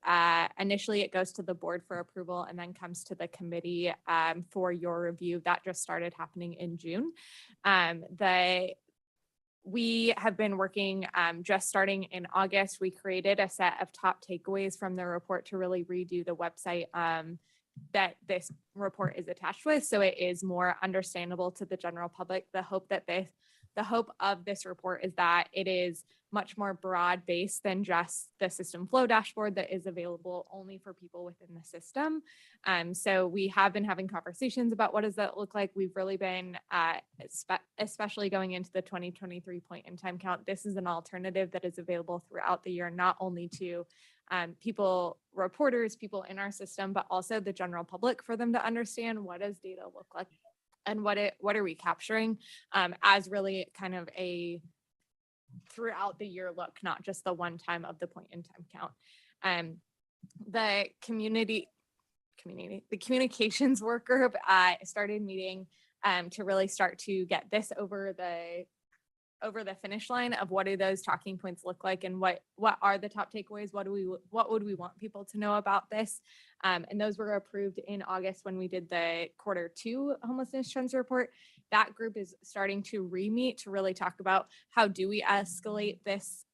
initially it goes to the board for approval and then comes to the committee for your review. That just started happening in June. We have been working just starting in August. We created a set of top takeaways from the report to really redo the website that this report is attached with, so it is more understandable to the general public. The hope of this report is that it is much more broad based than just the system flow dashboard that is available only for people within the system. So we have been having conversations about what does that look like. We've really been, especially going into the 2023 point in time count, this is an alternative that is available throughout the year, not only to reporters, people in our system, but also the general public, for them to understand what does data look like and what are we capturing as really kind of a throughout the year look, not just the one time of the point in time count. The communications work group started meeting to really start to get this over the finish line of what do those talking points look like and what are the top takeaways, what would we want people to know about this, and those were approved in August when we did the Q2 homelessness trends report. That group is starting to re-meet to really talk about how do we escalate this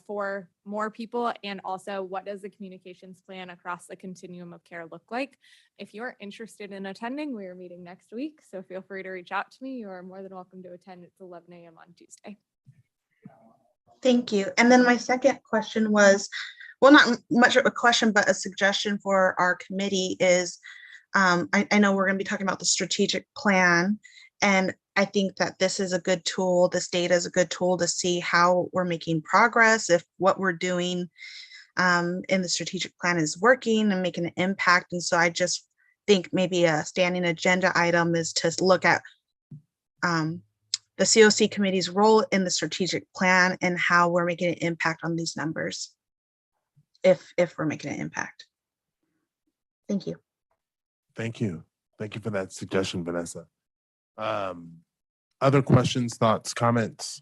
for more people, and also what does the communications plan across the continuum of care look like. If you're interested in attending, we are meeting next week, so feel free to reach out to me. You are more than welcome to attend. It's 11 a.m. on Tuesday. Thank you. And then my second question was, well, not much of a question, but a suggestion for our committee is, I know we're going to be talking about the strategic plan, and I think that this is a good tool. This data is a good tool to see how we're making progress, if what we're doing in the strategic plan is working and making an impact. And so I just think maybe a standing agenda item is to look at the COC committee's role in the strategic plan and how we're making an impact on these numbers, if we're making an impact. Thank you. Thank you. Thank you for that suggestion, Vanessa. Other questions, thoughts, comments?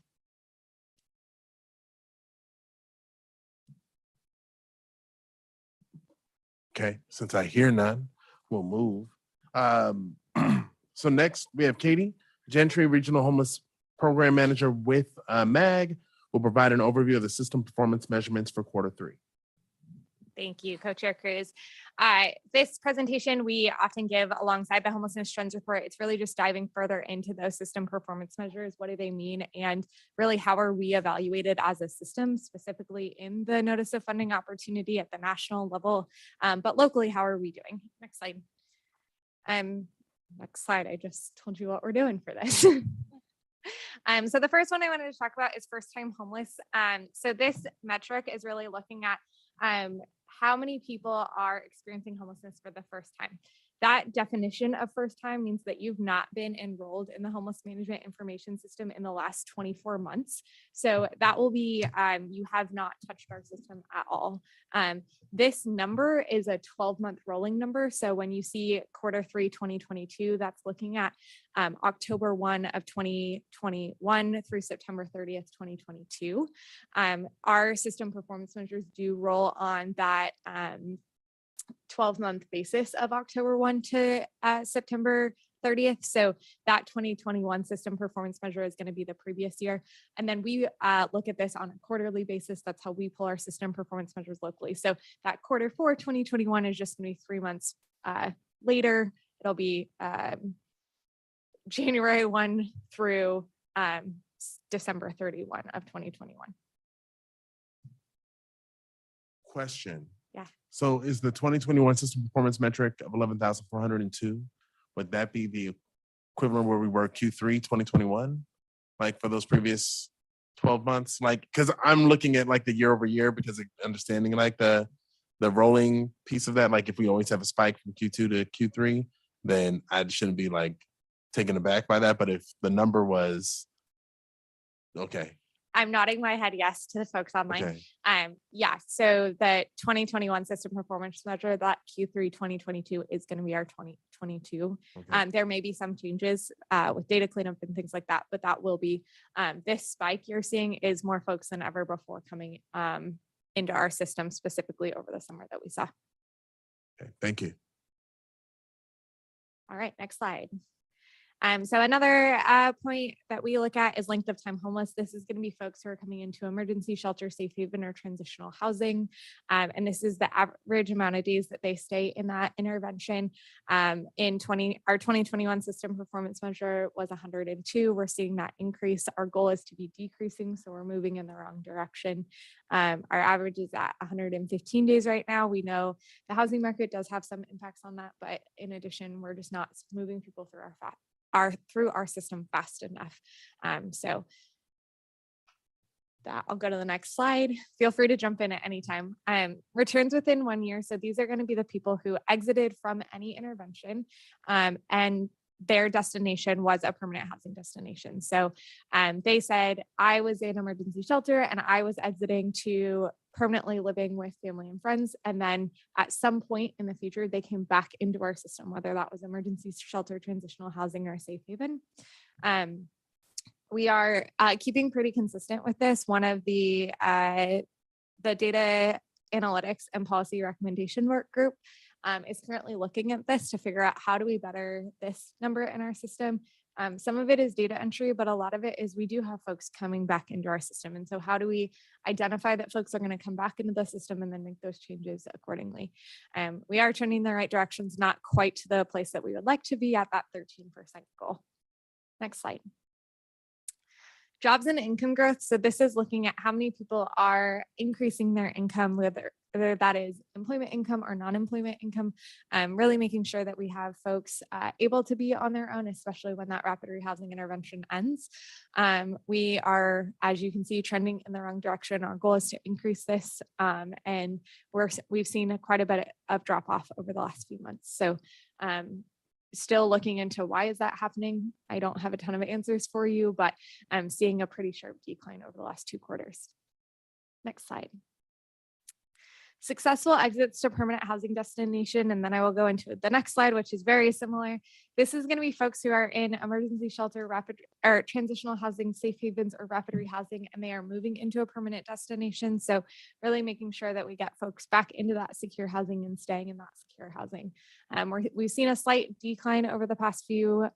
Okay, since I hear none, we'll move. So next we have Katie Gentry, Regional Homeless Program Manager with MAG, will provide an overview of the system performance measurements for Q3. Thank you, Co-Chair Cruz. This presentation we often give alongside the homelessness trends report. It's really just diving further into those system performance measures. What do they mean? And really, how are we evaluated as a system, specifically in the notice of funding opportunity at the national level, but locally, how are we doing? Next slide. Next slide, I just told you what we're doing for this. So the first one I wanted to talk about is first-time homeless. So this metric is really looking at how many people are experiencing homelessness for the first time. That definition of first time means that you've not been enrolled in the homeless management information system in the last 24 months. So that will be, you have not touched our system at all. This number is a 12-month rolling number. So when you see Q3 2022, that's looking at October 1 of 2021 through September 30th, 2022. Our system performance measures do roll on that 12-month basis of October 1 to September 30th. So that 2021 system performance measure is going to be the previous year. And then we look at this on a quarterly basis. That's how we pull our system performance measures locally. So that Q4 2021 is just going to be 3 months later. It'll be January 1 through December 31 of 2021. Question. Yeah. So is the 2021 system performance metric of 11,402, would that be the equivalent where we were Q3 2021? Like for those previous 12 months? Like, because I'm looking at like the year over year because of understanding like the rolling piece of that. Like if we always have a spike from Q2 to Q3, then I shouldn't be like taken aback by that. But if the number was, okay. I'm nodding my head yes to the folks online. Okay. Yeah, so the 2021 system performance measure, that Q3 2022 is going to be our 2022. Okay. There may be some changes with data cleanup and things like that, but that will be this spike you're seeing is more folks than ever before coming into our system, specifically over the summer that we saw. Okay. Thank you. All right, next slide. So another point that we look at is length of time homeless. This is going to be folks who are coming into emergency shelter, safe haven, or transitional housing. And this is the average amount of days that they stay in that intervention. Our 2021 system performance measure was 102. We're seeing that increase. Our goal is to be decreasing, so we're moving in the wrong direction. Our average is at 115 days right now. We know the housing market does have some impacts on that, but in addition, we're just not moving people through through our system fast enough. So that I'll go to the next slide. Feel free to jump in at any time. Returns within 1 year. So these are going to be the people who exited from any intervention and their destination was a permanent housing destination. So they said, I was in emergency shelter and I was exiting to permanently living with family and friends. And then at some point in the future, they came back into our system, whether that was emergency shelter, transitional housing, or safe haven. We are keeping pretty consistent with this. One of the data analytics and policy recommendation work group is currently looking at this to figure out how do we better this number in our system. Some of it is data entry, but a lot of it is we do have folks coming back into our system. And so how do we identify that folks are going to come back into the system and then make those changes accordingly? We are trending in the right directions, not quite to the place that we would like to be at that 13% goal. Next slide. Jobs and income growth. So this is looking at how many people are increasing their income, whether that is employment income or non-employment income, really making sure that we have folks able to be on their own, especially when that rapid rehousing intervention ends. We are, as you can see, trending in the wrong direction. Our goal is to increase this, and we've seen quite a bit of drop off over the last few months. So still looking into why is that happening. I don't have a ton of answers for you, but I'm seeing a pretty sharp decline over the last 2 quarters. Next slide. Successful exits to permanent housing destination. And then I will go into the next slide, which is very similar. This is going to be folks who are in emergency shelter, rapid or transitional housing, safe havens, or rapid rehousing, and they are moving into a permanent destination. So really making sure that we get folks back into that secure housing and staying in that secure housing. We've seen a slight decline over the past few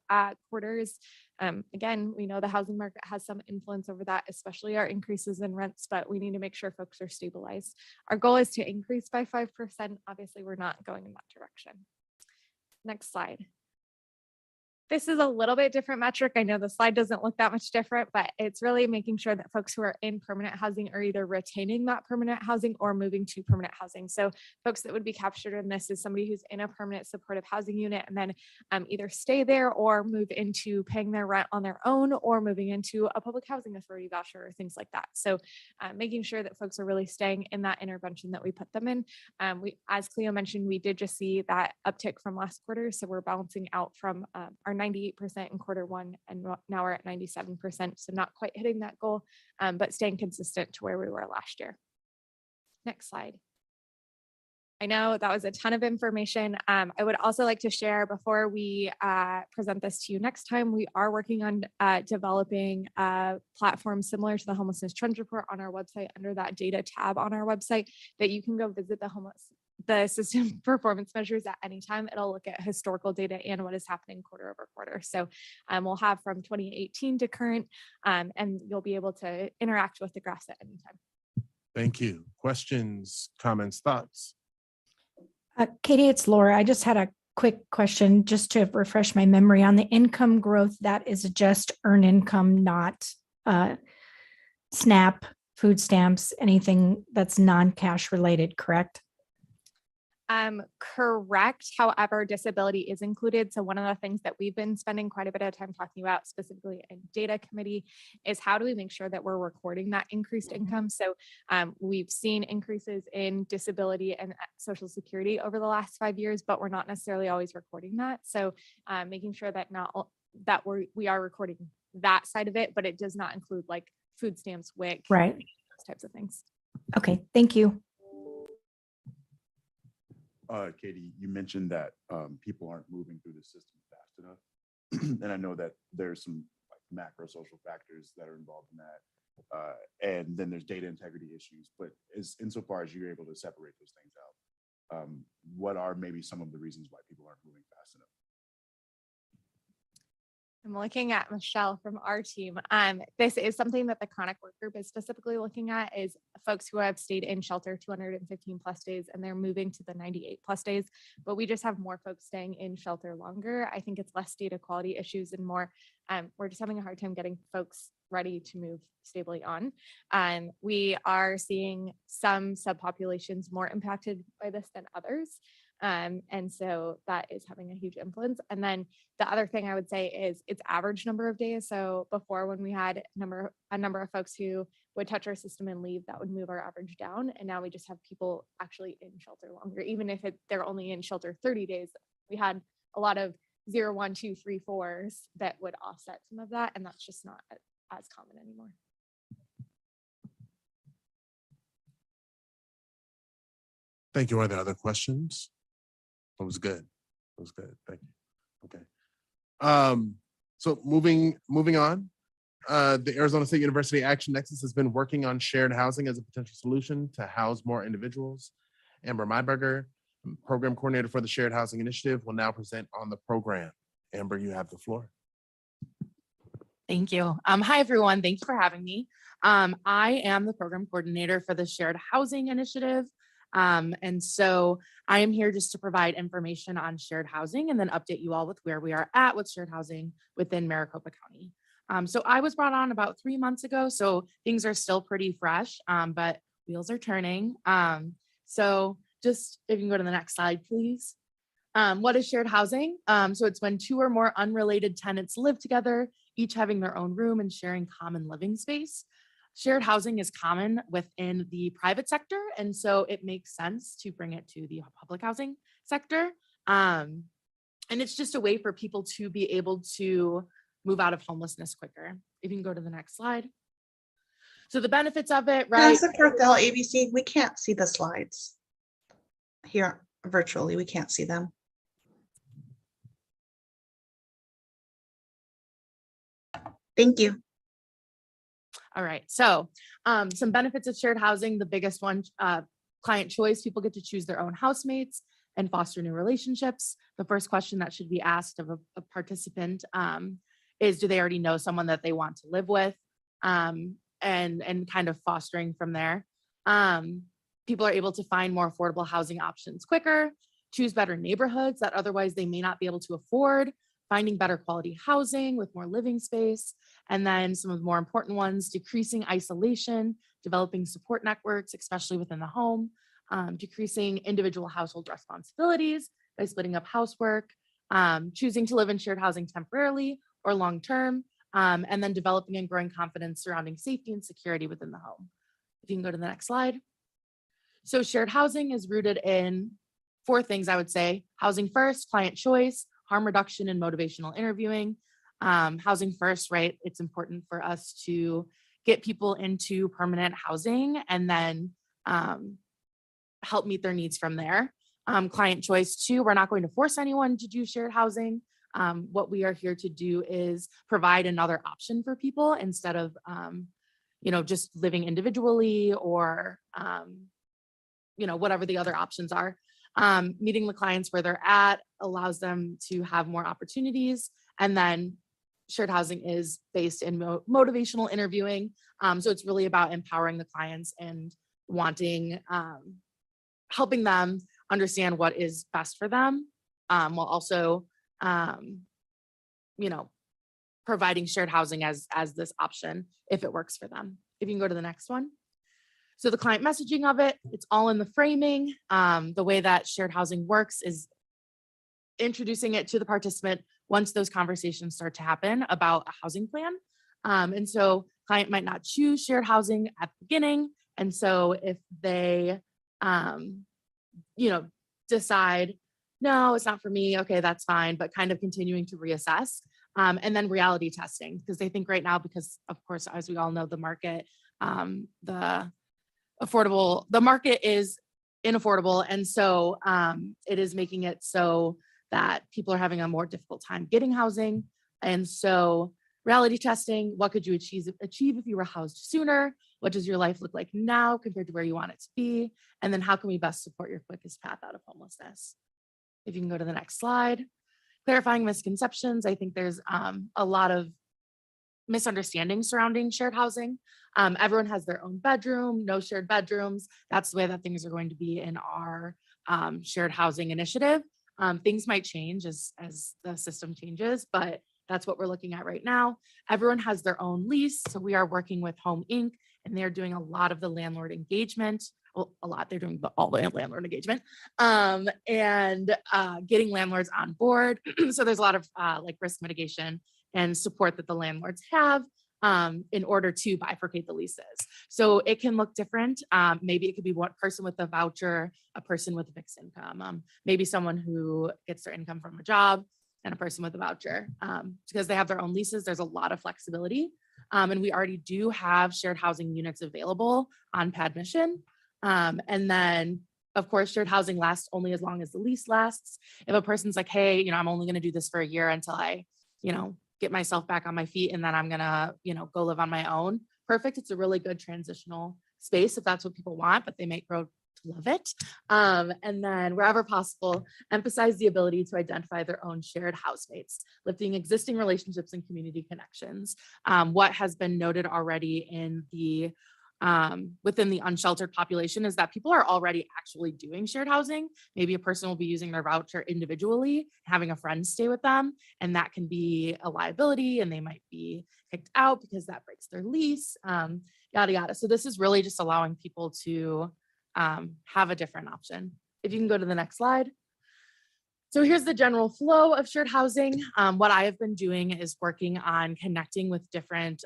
quarters. Again, we know the housing market has some influence over that, especially our increases in rents, but we need to make sure folks are stabilized. Our goal is to increase by 5%. Obviously, we're not going in that direction. Next slide. This is a little bit different metric. I know the slide doesn't look that much different, but it's really making sure that folks who are in permanent housing are either retaining that permanent housing or moving to permanent housing. So folks that would be captured in this is somebody who's in a permanent supportive housing unit and then either stay there or move into paying their rent on their own or moving into a public housing authority voucher or things like that. So making sure that folks are really staying in that intervention that we put them in. As Cleo mentioned, we did just see that uptick from last quarter. So we're balancing out from our 98% in Q1, and now we're at 97%. So not quite hitting that goal, but staying consistent to where we were last year. Next slide. I know that was a ton of information. I would also like to share before we present this to you next time, we are working on developing a platform similar to the homelessness trend report on our website under that data tab on our website that you can go visit the system performance measures at any time. It'll look at historical data and what is happening quarter over quarter. So we'll have from 2018 to current, and you'll be able to interact with the graphs at any time. Thank you. Questions, comments, thoughts? Katie, it's Laura. I just had a quick question just to refresh my memory on the income growth. That is just earned income, not SNAP, food stamps, anything that's non-cash related, correct? Correct. However, disability is included. So one of the things that we've been spending quite a bit of time talking about specifically in data committee is how do we make sure that we're recording that increased income? So we've seen increases in disability and Social Security over the last 5 years, but we're not necessarily always recording that. So making sure that we are recording that side of it, but it does not include like food stamps, WIC, Right. those types of things. Okay, thank you. Katie, you mentioned that people aren't moving through the system fast enough. And I know that there's some like macro social factors that are involved in that. And then there's data integrity issues, but insofar as you're able to separate those things out, what are maybe some of the reasons why people aren't moving fast enough? I'm looking at Michelle from our team. This is something that the chronic work group is specifically looking at, is folks who have stayed in shelter 215 plus days and they're moving to the 98 plus days, but we just have more folks staying in shelter longer. I think it's less data quality issues and more, we're just having a hard time getting folks ready to move stably on. We are seeing some subpopulations more impacted by this than others. And so that is having a huge influence. And then the other thing I would say is it's average number of days. So before, when we had a number of folks who would touch our system and leave, that would move our average down. And now we just have people actually in shelter longer, even if they're only in shelter 30 days. We had a lot of 0, 1, 2, 3, 4s that would offset some of that. And that's just not as common anymore. Thank you. Are there other questions? That was good. That was good. Thank you. Okay. So moving on, the Arizona State University Action Nexus has been working on shared housing as a potential solution to house more individuals. Amber Myberger, program coordinator for the Shared Housing Initiative, will now present on the program. Amber, you have the floor. Thank you. Hi, everyone. Thank you for having me. I am the program coordinator for the Shared Housing Initiative. And so I am here just to provide information on shared housing and then update you all with where we are at with shared housing within Maricopa County. So I was brought on about 3 months ago, so things are still pretty fresh, but wheels are turning. So just if you can go to the next slide, please. What is shared housing? So it's when 2 or more unrelated tenants live together, each having their own room and sharing common living space. Shared housing is common within the private sector, and so it makes sense to bring it to the public housing sector. And it's just a way for people to be able to move out of homelessness quicker. If you can go to the next slide. So the benefits of it, right? Councilor Cortell, ABC, we can't see the slides here virtually. We can't see them. Thank you. All right, so some benefits of shared housing. The biggest one, client choice. People get to choose their own housemates and foster new relationships. The first question that should be asked of a participant is, do they already know someone that they want to live with? And kind of fostering from there. People are able to find more affordable housing options quicker, choose better neighborhoods that otherwise they may not be able to afford, finding better quality housing with more living space, and then some of the more important ones, decreasing isolation, developing support networks, especially within the home, decreasing individual household responsibilities by splitting up housework, choosing to live in shared housing temporarily or long-term, and then developing and growing confidence surrounding safety and security within the home. If you can go to the next slide. So shared housing is rooted in 4 things, I would say. Housing first, client choice, harm reduction, and motivational interviewing. Housing first, right? It's important for us to get people into permanent housing and then help meet their needs from there. Client choice 2, we're not going to force anyone to do shared housing. What we are here to do is provide another option for people instead of, just living individually or, whatever the other options are. Meeting the clients where they're at allows them to have more opportunities. And then shared housing is based in motivational interviewing. So it's really about empowering the clients and wanting, helping them understand what is best for them, while also, providing shared housing as this option if it works for them. If you can go to the next one. So the client messaging of it, it's all in the framing. The way that shared housing works is introducing it to the participant once those conversations start to happen about a housing plan. And so client might not choose shared housing at the beginning. And so if they, decide, no, it's not for me, okay, that's fine, but kind of continuing to reassess. And then reality testing, because they think right now, because of course, as we all know, the market, the market is inaffordable. And so it is making it so that people are having a more difficult time getting housing. And so reality testing, what could you achieve if you were housed sooner? What does your life look like now compared to where you want it to be? And then how can we best support your quickest path out of homelessness? If you can go to the next slide. Clarifying misconceptions. I think there's a lot of misunderstandings surrounding shared housing. Everyone has their own bedroom, no shared bedrooms. That's the way that things are going to be in our shared housing initiative. Things might change as the system changes, but that's what we're looking at right now. Everyone has their own lease. So we are working with Home Inc. and they're doing a lot of the landlord engagement. Well, they're doing all the landlord engagement and getting landlords on board. So there's a lot of like risk mitigation and support that the landlords have in order to bifurcate the leases. So it can look different. Maybe it could be one person with a voucher, a person with a fixed income, maybe someone who gets their income from a job, and a person with a voucher. Because they have their own leases, there's a lot of flexibility. And we already do have shared housing units available on Pad Mission. And then of course, shared housing lasts only as long as the lease lasts. If a person's like, hey, I'm only going to do this for a year until I, get myself back on my feet and then I'm going to, go live on my own. Perfect. It's a really good transitional space if that's what people want, but they might grow to love it. And then wherever possible, emphasize the ability to identify their own shared housemates, lifting existing relationships and community connections. What has been noted already in the within the unsheltered population is that people are already actually doing shared housing. Maybe a person will be using their voucher individually, having a friend stay with them, and that can be a liability and they might be kicked out because that breaks their lease, yada, yada. So this is really just allowing people to have a different option. If you can go to the next slide. So here's the general flow of shared housing. What I have been doing is working on connecting with different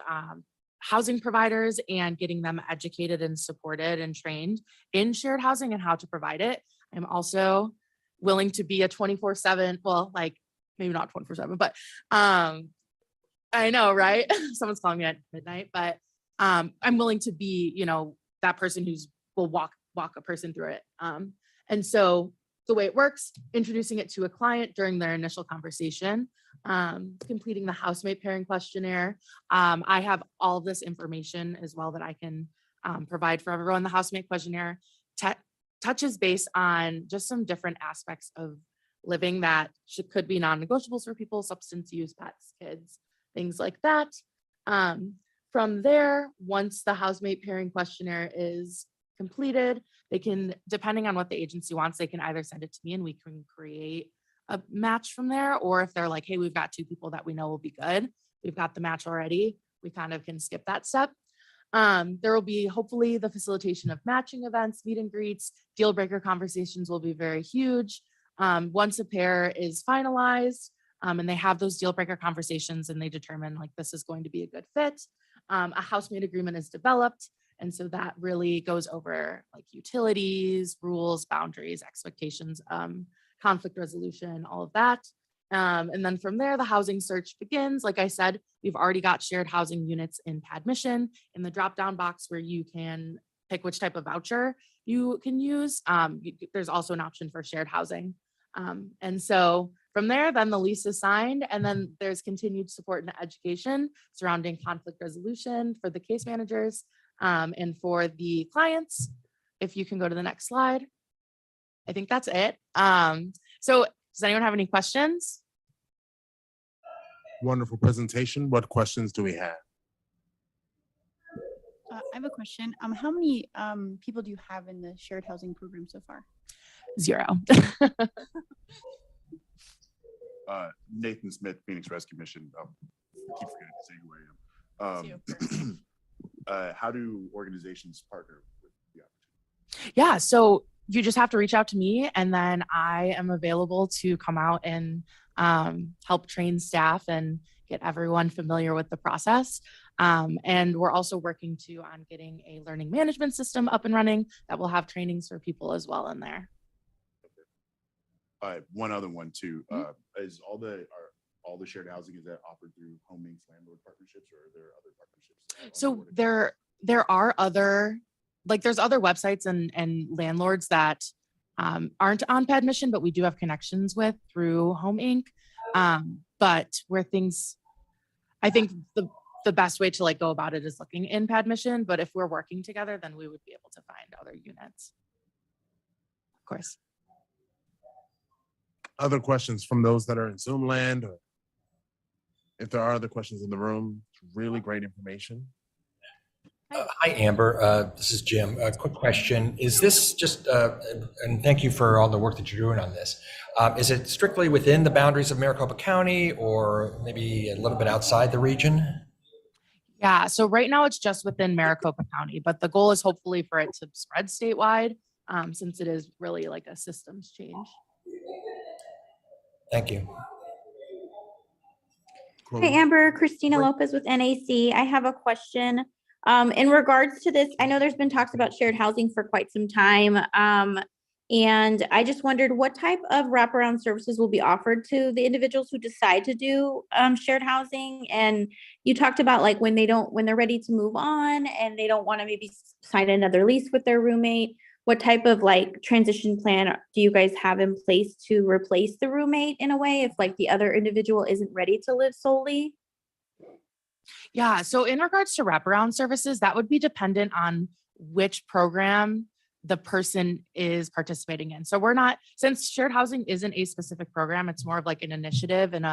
housing providers and getting them educated and supported and trained in shared housing and how to provide it. I'm also willing to be a 24/7, well, like maybe not 24/7, but I know, right? Someone's calling me at midnight, but I'm willing to be, that person will walk a person through it. And so the way it works, introducing it to a client during their initial conversation, completing the housemate pairing questionnaire. I have all of this information as well that I can provide for everyone. The housemate questionnaire touches base on just some different aspects of living that could be non-negotiables for people, substance use, pets, kids, things like that. From there, once the housemate pairing questionnaire is completed, they can, depending on what the agency wants, they can either send it to me and we can create a match from there, or if they're like, hey, we've got 2 people that we know will be good, we've got the match already, we kind of can skip that step. There will be hopefully the facilitation of matching events, meet and greets, deal breaker conversations will be very huge. Once a pair is finalized and they have those deal breaker conversations and they determine like this is going to be a good fit, a housemate agreement is developed. And so that really goes over like utilities, rules, boundaries, expectations, conflict resolution, all of that. And then from there, the housing search begins. Like I said, we've already got shared housing units in Pad Mission in the drop-down box where you can pick which type of voucher you can use. There's also an option for shared housing. And so from there, then the lease is signed, and then there's continued support and education surrounding conflict resolution for the case managers. And for the clients, if you can go to the next slide, I think that's it. So does anyone have any questions? Wonderful presentation. What questions do we have? I have a question. How many people do you have in the shared housing program so far? 0. Nathan Smith, Phoenix Rescue Mission. I keep forgetting to say who I am. How do organizations partner with the opportunity? Yeah, so you just have to reach out to me and then I am available to come out and help train staff and get everyone familiar with the process. And we're also working on getting a learning management system up and running that will have trainings for people as well in there. One other one too, is all the shared housing, is that offered through home inc landlord partnerships, or are there other partnerships? So there are other, like there's other websites and landlords that aren't on PAD mission, but we do have connections with through Home Inc. But where things, I think the best way to like go about it is looking in PAD mission, but if we're working together, then we would be able to find other units. Of course. Other questions from those that are in Zoom land, or if there are other questions in the room? It's really great information. Hi, Amber. This is Jim. A quick question. Is this just, and thank you for all the work that you're doing on this. Is it strictly within the boundaries of Maricopa County, or maybe a little bit outside the region? Yeah, so right now it's just within Maricopa County, but the goal is hopefully for it to spread statewide, since it is really like a systems change. Thank you. Hi, Amber. Christina Lopez with NAC. I have a question. In regards to this, I know there's been talks about shared housing for quite some time. And I just wondered what type of wraparound services will be offered to the individuals who decide to do shared housing. And you talked about like when they're ready to move on and they don't want to maybe sign another lease with their roommate. What type of like transition plan do you guys have in place to replace the roommate in a way if like the other individual isn't ready to live solely? Yeah, so in regards to wraparound services, that would be dependent on which program the person is participating in. So we're not, since shared housing isn't a specific program, it's more of like an initiative and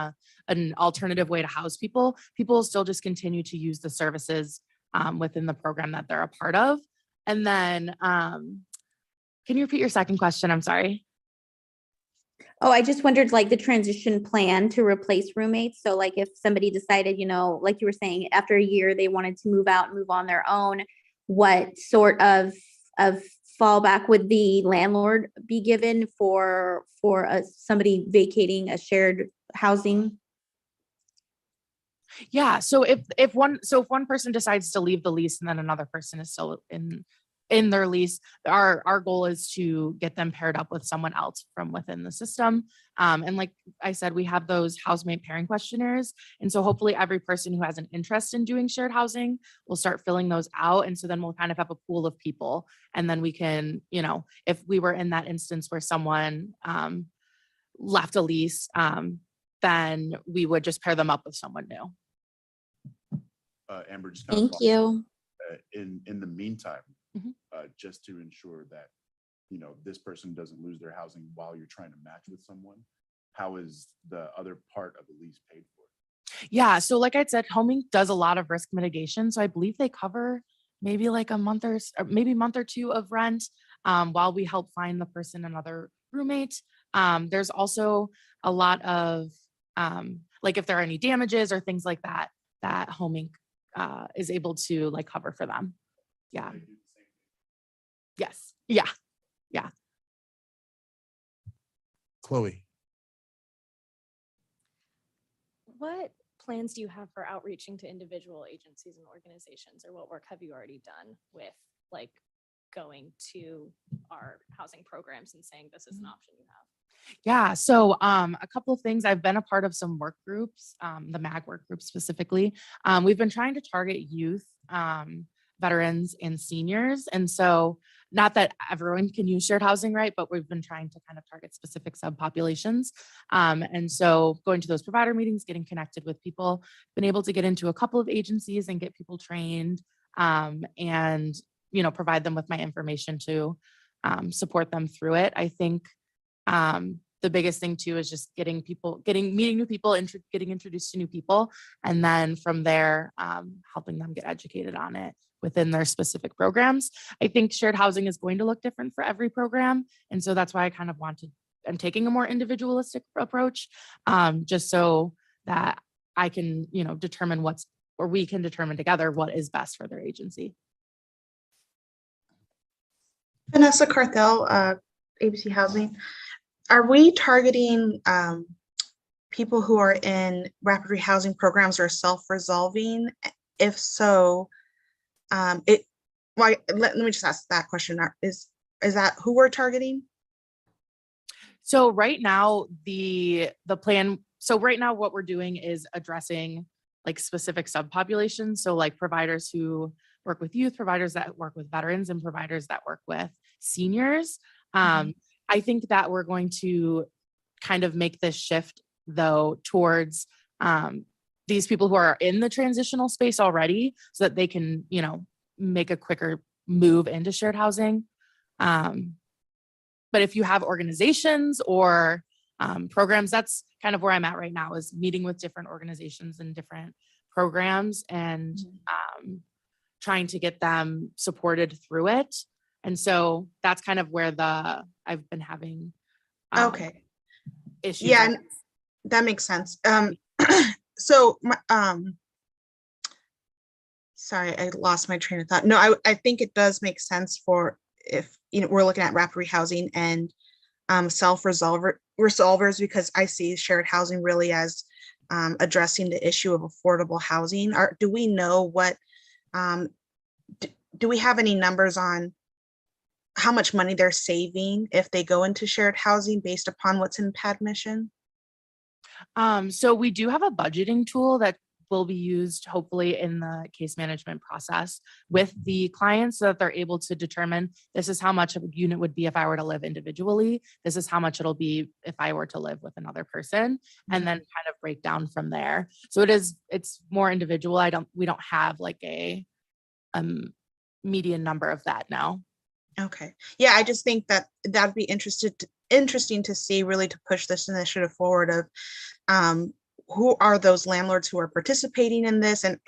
an alternative way to house people. People will still just continue to use the services within the program that they're a part of. And then, can you repeat your second question? I'm sorry. Oh, I just wondered like the transition plan to replace roommates. So like if somebody decided, you know, like you were saying, after a year, they wanted to move out and move on their own, what sort of fallback would the landlord be given for somebody vacating a shared housing? Yeah, so if one person decides to leave the lease and then another person is still in their lease, our goal is to get them paired up with someone else from within the system. And like I said, we have those housemate pairing questionnaires. And so hopefully every person who has an interest in doing shared housing will start filling those out. And so then we'll kind of have a pool of people. And then we can, you know, if we were in that instance where someone left a lease, then we would just pair them up with someone new. Amber, just Thank you. In the meantime, Mhm. just to ensure that, you know, this person doesn't lose their housing while you're trying to match with someone, how is the other part of the lease paid for? Yeah, so like I said, Home Inc. does a lot of risk mitigation. So I believe they cover maybe like a month or maybe month or two of rent while we help find the person another roommate. There's also a lot of like if there are any damages or things like that, that Home Inc. Is able to like cover for them. Yeah. Yes. Yeah. Yeah. Chloe. What plans do you have for outreaching to individual agencies and organizations, or what work have you already done with like going to our housing programs and saying this is an option you have? Yeah, so a couple of things. I've been a part of some work groups, the MAG work group specifically. We've been trying to target youth, veterans, and seniors. And so not that everyone can use shared housing, right? But we've been trying to kind of target specific subpopulations. And so going to those provider meetings, getting connected with people, been able to get into a couple of agencies and get people trained and, you know, provide them with my information to support them through it. I think the biggest thing too is just meeting new people, getting introduced to new people, and then from there, helping them get educated on it within their specific programs. I think shared housing is going to look different for every program. And so that's why I kind of I'm taking a more individualistic approach, just so that I can, you know, we can determine together what is best for their agency. Vanessa Carthel, ABC Housing. Are we targeting people who are in rapid rehousing programs or self-resolving? If so, let me just ask that question. Is that who we're targeting? So right now, the plan, So right now what we're doing is addressing like specific subpopulations. So like providers who work with youth, providers that work with veterans, and providers that work with seniors. I think that we're going to kind of make this shift though towards these people who are in the transitional space already so that they can, you know, make a quicker move into shared housing. But if you have organizations or programs, that's kind of where I'm at right now, is meeting with different organizations and different programs and trying to get them supported through it. And so that's kind of where I've been having Okay. issues. Yeah, and that makes sense. So, sorry, I lost my train of thought. No, I think it does make sense for if, you know, we're looking at rapid rehousing and self-resolvers, because I see shared housing really as addressing the issue of affordable housing. Do we know what, do we have any numbers on how much money they're saving if they go into shared housing based upon what's in PAD mission? So we do have a budgeting tool that will be used hopefully in the case management process with the clients so that they're able to determine this is how much a unit would be if I were to live individually. This is how much it'll be if I were to live with another person, and then kind of break down from there. So it's more individual. We don't have like a median number of that now. Okay. Yeah, I just think that that'd be interesting to see, really, to push this initiative forward of who are those landlords who are participating in this, and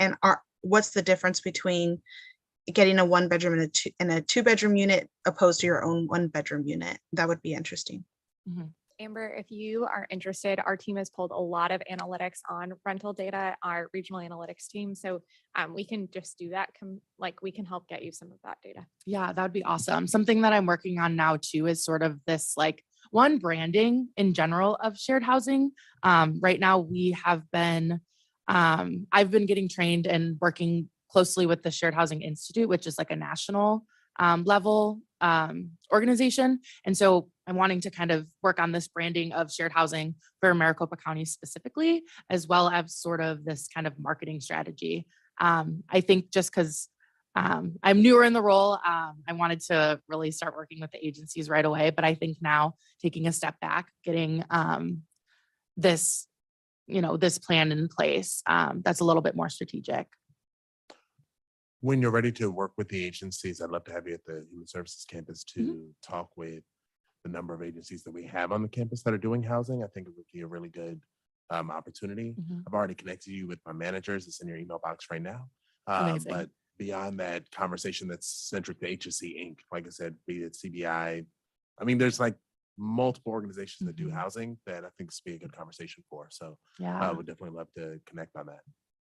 what's the difference between getting a 1-bedroom and a 2-bedroom unit opposed to your own 1-bedroom unit. That would be interesting. Amber, if you are interested, our team has pulled a lot of analytics on rental data, our regional analytics team. So we can just do that. We can help get you some of that data. Yeah, that would be awesome. Something that I'm working on now too is sort of this branding in general of shared housing. Right now we have been, I've been getting trained and working closely with the Shared Housing Institute, which is like a national level organization. And so I'm wanting to kind of work on this branding of shared housing for Maricopa County specifically, as well as sort of this kind of marketing strategy. I think just because I'm newer in the role, I wanted to really start working with the agencies right away. But I think now taking a step back, getting this plan in place, that's a little bit more strategic. When you're ready to work with the agencies, I'd love to have you at the Human Services campus to talk with the number of agencies that we have on the campus that are doing housing. I think it would be a really good opportunity. I've already connected you with my managers. It's in your email box right now. But beyond that conversation that's centric to HSC Inc., like I said, be it CBI, I mean, there's like multiple organizations that do housing that I think this would be a good conversation for. So I would definitely love to connect on that.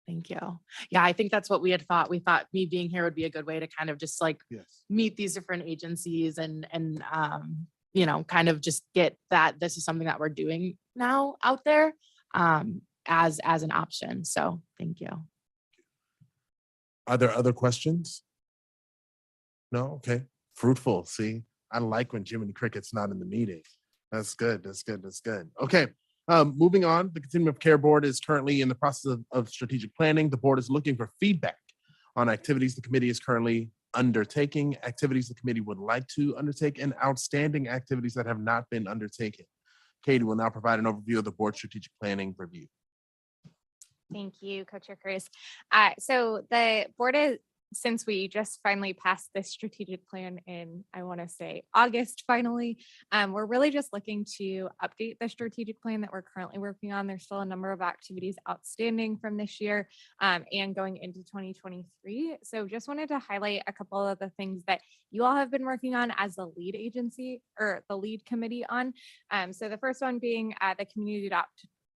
Thank you. Yeah, I think that's what we had thought. We thought me being here would be a good way to kind of just meet these different agencies and kind of just get that this is something that we're doing now out there as an option. So thank you. Are there other questions? No? Okay. Fruitful. See, I like when Jiminy Cricket's not in the meeting. That's good. That's good. That's good. Okay. Moving on, the Continuum of Care Board is currently in the process of strategic planning. The board is looking for feedback on activities the committee is currently undertaking, activities the committee would like to undertake, and outstanding activities that have not been undertaken. Katie will now provide an overview of the board strategic planning review. Thank you, Co-Chair Cruz. So the board is, since we just finally passed this strategic plan in, I want to say August finally, we're really just looking to update the strategic plan that we're currently working on. There's still a number of activities outstanding from this year and going into 2023. So just wanted to highlight a couple of the things that you all have been working on as the lead agency or the lead committee on. So the first one being the community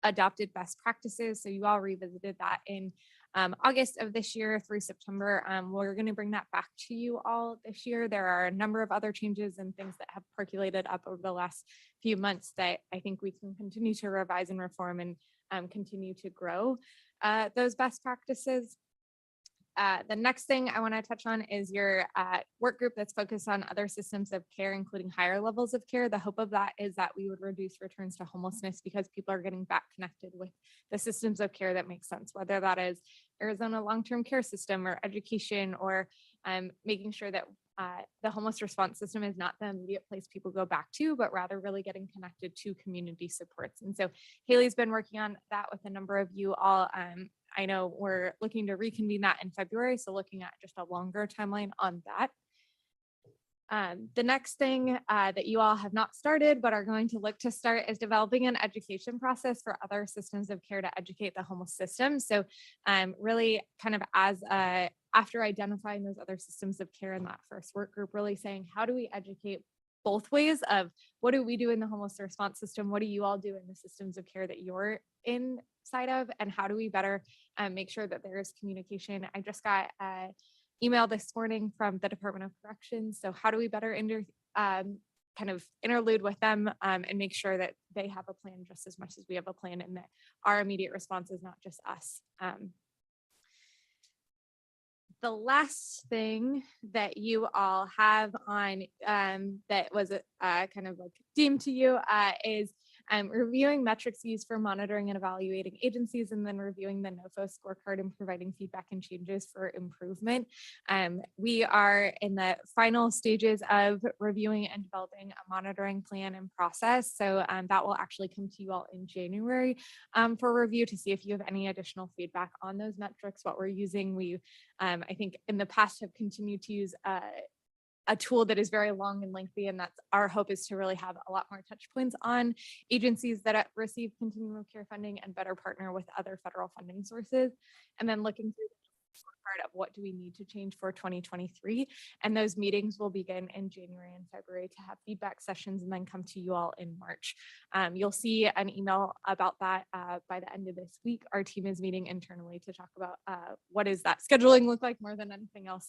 adopted best practices. So you all revisited that in August of this year through September. We're going to bring that back to you all this year. There are a number of other changes and things that have percolated up over the last few months that I think we can continue to revise and reform and continue to grow those best practices. The next thing I want to touch on is your work group that's focused on other systems of care, including higher levels of care. The hope of that is that we would reduce returns to homelessness because people are getting back connected with the systems of care that make sense, whether that is Arizona long-term care system or education, or making sure that the homeless response system is not the immediate place people go back to, but rather really getting connected to community supports. And so Haley's been working on that with a number of you all. I know we're looking to reconvene that in February, so looking at just a longer timeline on that. The next thing that you all have not started but are going to look to start is developing an education process for other systems of care to educate the homeless system. So really kind of as after identifying those other systems of care in that first work group, really saying, how do we educate both ways of what do we do in the homeless response system? What do you all do in the systems of care that you're inside of? And how do we better make sure that there is communication? I just got email this morning from the Department of Corrections. So how do we better kind of interlude with them and make sure that they have a plan just as much as we have a plan, and that our immediate response is not just us. The last thing that you all have on that was kind of like deemed to you is reviewing metrics used for monitoring and evaluating agencies, and then reviewing the NOFO scorecard and providing feedback and changes for improvement. We are in the final stages of reviewing and developing a monitoring plan and process. So that will actually come to you all in January for review to see if you have any additional feedback on those metrics, what we're using. We, I think in the past have continued to use a tool that is very long and lengthy, and that's our hope is to really have a lot more touch points on agencies that receive continuum of care funding and better partner with other federal funding sources, and then looking through the scorecard of what do we need to change for 2023. And those meetings will begin in January and February to have feedback sessions and then come to you all in March. You'll see an email about that by the end of this week. Our team is meeting internally to talk about what does that scheduling look like more than anything else,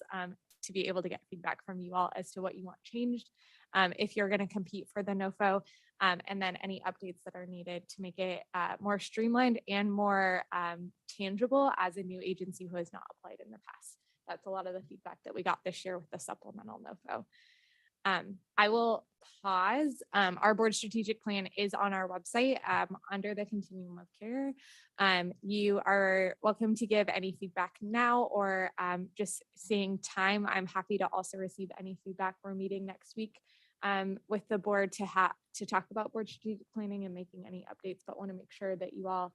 to be able to get feedback from you all as to what you want changed, if you're going to compete for the NOFO, and then any updates that are needed to make it more streamlined and more tangible as a new agency who has not applied in the past. That's a lot of the feedback that we got this year with the supplemental NOFO. I will pause. Our board strategic plan is on our website under the continuum of care. You are welcome to give any feedback now or just seeing time. I'm happy to also receive any feedback. We're meeting next week with the board to talk about board strategic planning and making any updates, but want to make sure that you all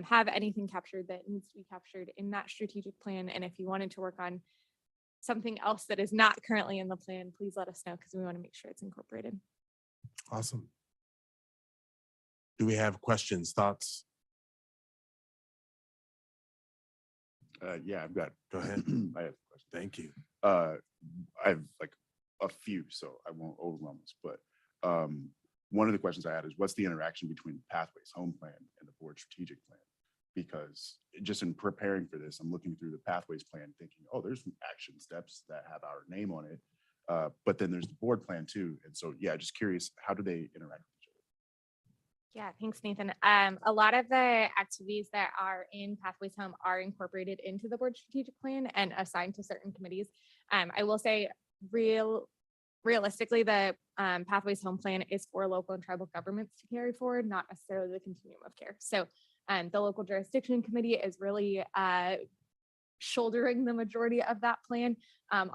have anything captured that needs to be captured in that strategic plan. And if you wanted to work on something else that is not currently in the plan, please let us know, because we want to make sure it's incorporated. Awesome. Do we have questions, thoughts? Yeah, I've got. Go ahead. I have a question. Thank you. I have like a few, so I won't overwhelm us. But one of the questions I had is, what's the interaction between the Pathways Home Plan and the board strategic plan? Because just in preparing for this, I'm looking through the Pathways plan thinking, oh, there's some action steps that have our name on it. But then there's the board plan too. And so, yeah, just curious, how do they interact with each other? Yeah, thanks, Nathan. A lot of the activities that are in Pathways Home are incorporated into the board strategic plan and assigned to certain committees. I will say realistically, the Pathways Home Plan is for local and tribal governments to carry forward, not necessarily the continuum of care. So the local jurisdiction committee is really shouldering the majority of that plan,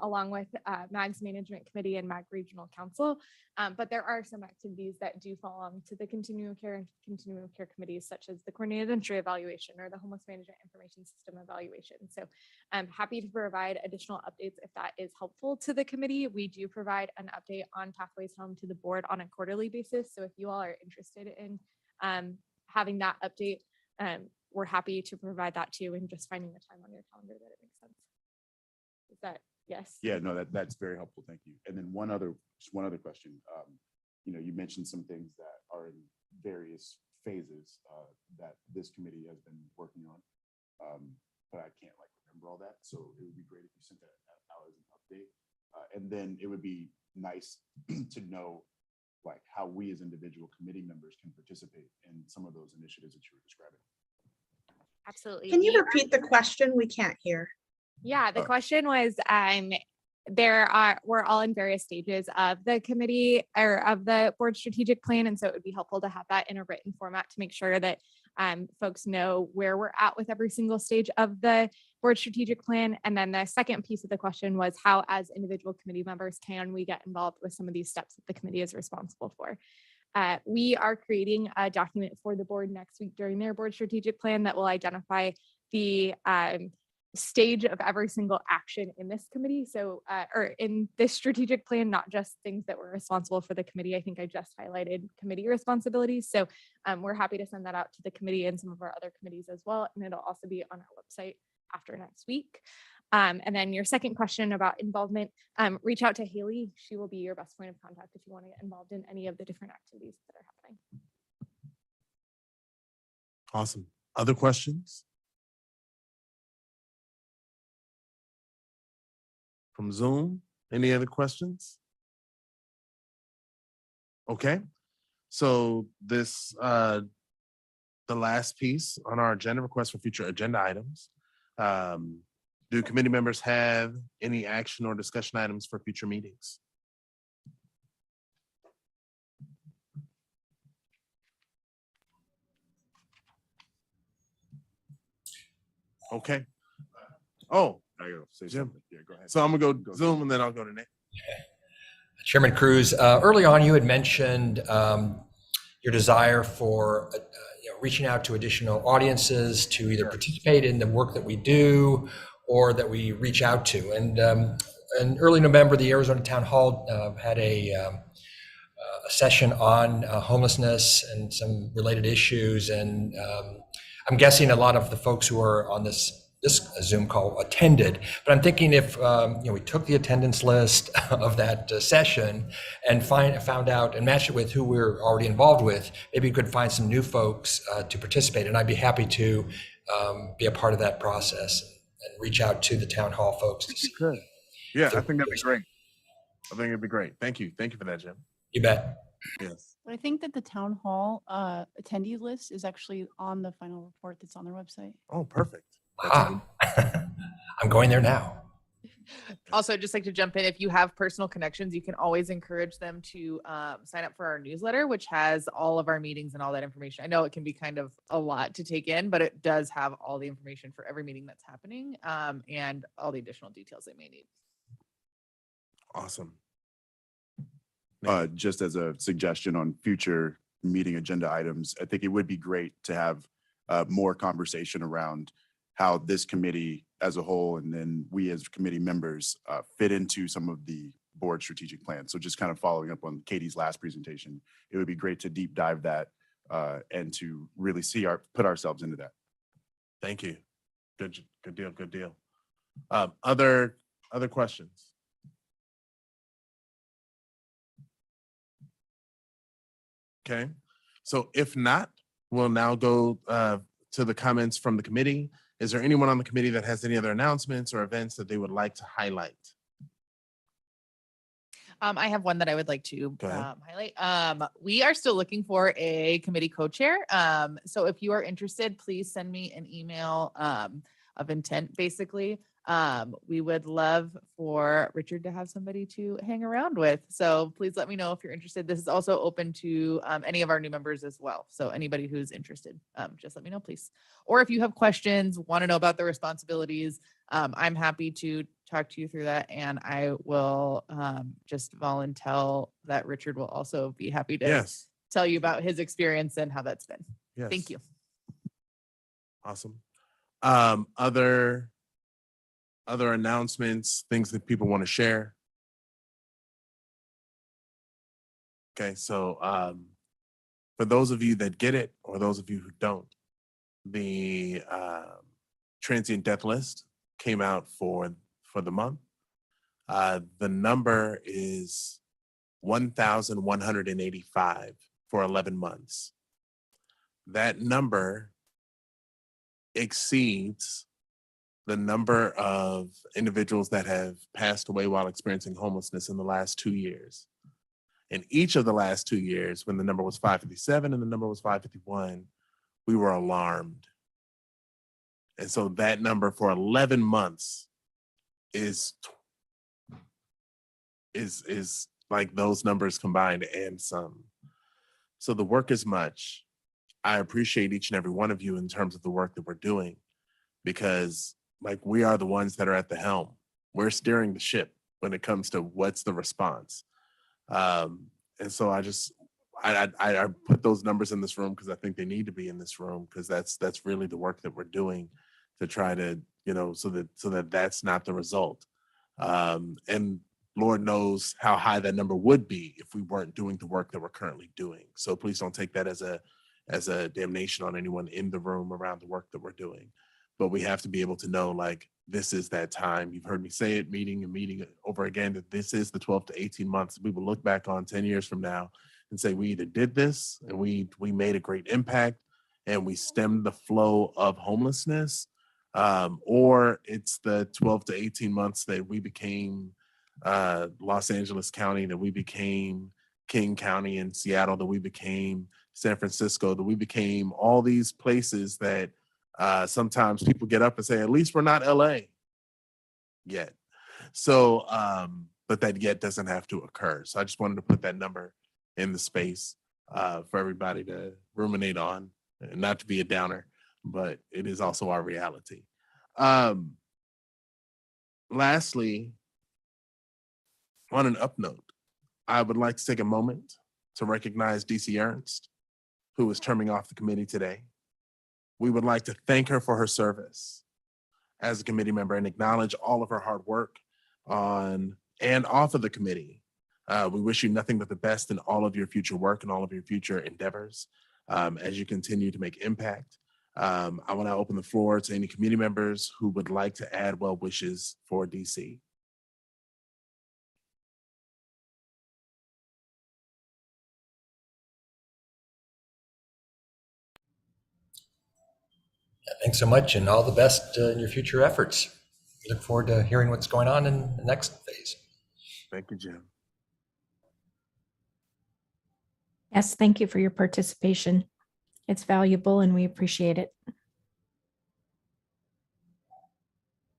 along with MAG's management committee and MAG regional council. But there are some activities that do fall on to the continuum of care and continuum of care committees, such as the coordinated entry evaluation or the homeless management information system evaluation. So I'm happy to provide additional updates if that is helpful to the committee. We do provide an update on Pathways Home to the board on a quarterly basis. So if you all are interested in having that update, we're happy to provide that too, and just finding the time on your calendar that it makes sense. Is that yes? Yeah, no, that's very helpful. Thank you. And then one other question. You mentioned some things that are in various phases that this committee has been working on, but I can't remember all that. So it would be great if you sent that out as an update. And then it would be nice to know how we as individual committee members can participate in some of those initiatives that you were describing. Absolutely. Can you repeat the question? We can't hear. Yeah, the question was, we're all in various stages of the committee or of the board strategic plan. And so it would be helpful to have that in a written format to make sure that folks know where we're at with every single stage of the board strategic plan. And then the second piece of the question was how, as individual committee members, can we get involved with some of these steps that the committee is responsible for? We are creating a document for the board next week during their board strategic plan that will identify the stage of every single action in this committee. So, or in this strategic plan, not just things that were responsible for the committee. I think I just highlighted committee responsibilities. So we're happy to send that out to the committee and some of our other committees as well. And it'll also be on our website after next week. And then your second question about involvement, reach out to Haley. She will be your best point of contact if you want to get involved in any of the different activities that are happening. Awesome. Other questions? From Zoom, any other questions? Okay, so this, the last piece on our agenda, request for future agenda items. Do committee members have any action or discussion items for future meetings? Okay. Oh, I gotta say Jim. something. Yeah, go ahead. So I'm gonna go Zoom and then I'll go to Nick. Chairman Cruz, early on you had mentioned your desire for reaching out to additional audiences to either participate in the work that we do or that we reach out to. And in early November, the Arizona Town Hall had a session on homelessness and some related issues. And I'm guessing a lot of the folks who are on this Zoom call attended, but I'm thinking if we took the attendance list of that session and found out and matched it with who we're already involved with, maybe we could find some new folks to participate. And I'd be happy to be a part of that process and reach out to the town hall folks. To see. Yeah, I think that'd be great. I think it'd be great. Thank you. Thank you for that, Jim. You bet. Yes. But I think that the town hall attendee list is actually on the final report that's on their website. Oh, perfect. Wow. I'm going there now. Also, I'd just like to jump in. If you have personal connections, you can always encourage them to sign up for our newsletter, which has all of our meetings and all that information. I know it can be kind of a lot to take in, but it does have all the information for every meeting that's happening and all the additional details they may need. Awesome. Just as a suggestion on future meeting agenda items, I think it would be great to have more conversation around how this committee as a whole and then we as committee members fit into some of the board strategic plans. So just kind of following up on Katie's last presentation, it would be great to deep dive that and to really put ourselves into that. Thank you. Good deal. Good deal. Other questions? Okay, so if not, we'll now go to the comments from the committee. Is there anyone on the committee that has any other announcements or events that they would like to highlight? I have one that I would like to highlight. We are still looking for a committee co-chair. So if you are interested, please send me an email of intent, basically. We would love for Richard to have somebody to hang around with. So please let me know if you're interested. This is also open to any of our new members as well. So anybody who's interested, just let me know, please. Or if you have questions, want to know about the responsibilities, I'm happy to talk to you through that. And I will just volunteer that Richard will also be happy to tell you about his experience and how that's been. Yes. Thank you. Awesome. Other announcements, things that people want to share? Okay, so for those of you that get it, or those of you who don't, the transient death list came out for the month. The number is 1,185 for 11 months. That number exceeds the number of individuals that have passed away while experiencing homelessness in the last 2 years. In each of the last 2 years, when the number was 557 and the number was 551, we were alarmed. And so that number for 11 months is like those numbers combined and some. So the work is much. I appreciate each and every one of you in terms of the work that we're doing, because like we are the ones that are at the helm. We're steering the ship when it comes to what's the response. And so I put those numbers in this room because I think they need to be in this room, because that's really the work that we're doing to try to, so that that's not the result. And Lord knows how high that number would be if we weren't doing the work that we're currently doing. So please don't take that as a damnation on anyone in the room around the work that we're doing. But we have to be able to know, like, this is that time. You've heard me say it meeting and meeting over again, that this is the 12 to 18 months we will look back on 10 years from now and say we either did this and we made a great impact and we stemmed the flow of homelessness, or it's the 12 to 18 months that we became Los Angeles County, that we became King County in Seattle, that we became San Francisco, that we became all these places that sometimes people get up and say, at least we're not LA yet. So, but that yet doesn't have to occur. So I just wanted to put that number in the space for everybody to ruminate on, and not to be a downer, but it is also our reality. Lastly, on an up note, I would like to take a moment to recognize DC Ernst, who is terming off the committee today. We would like to thank her for her service as a committee member and acknowledge all of her hard work on and off of the committee. We wish you nothing but the best in all of your future work and all of your future endeavors as you continue to make impact. I want to open the floor to any committee members who would like to add well wishes for DC. Thanks so much, and all the best in your future efforts. We look forward to hearing what's going on in the next phase. Thank you, Jim. Yes, thank you for your participation. It's valuable and we appreciate it.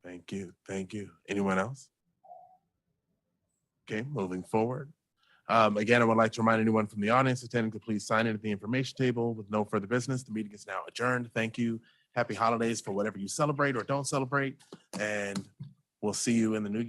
Thank you. Thank you. Anyone else? Okay, moving forward. Again, I would like to remind anyone from the audience attending to please sign in at the information table. With no further business, the meeting is now adjourned. Thank you. Happy holidays for whatever you celebrate or don't celebrate. And we'll see you in the new year.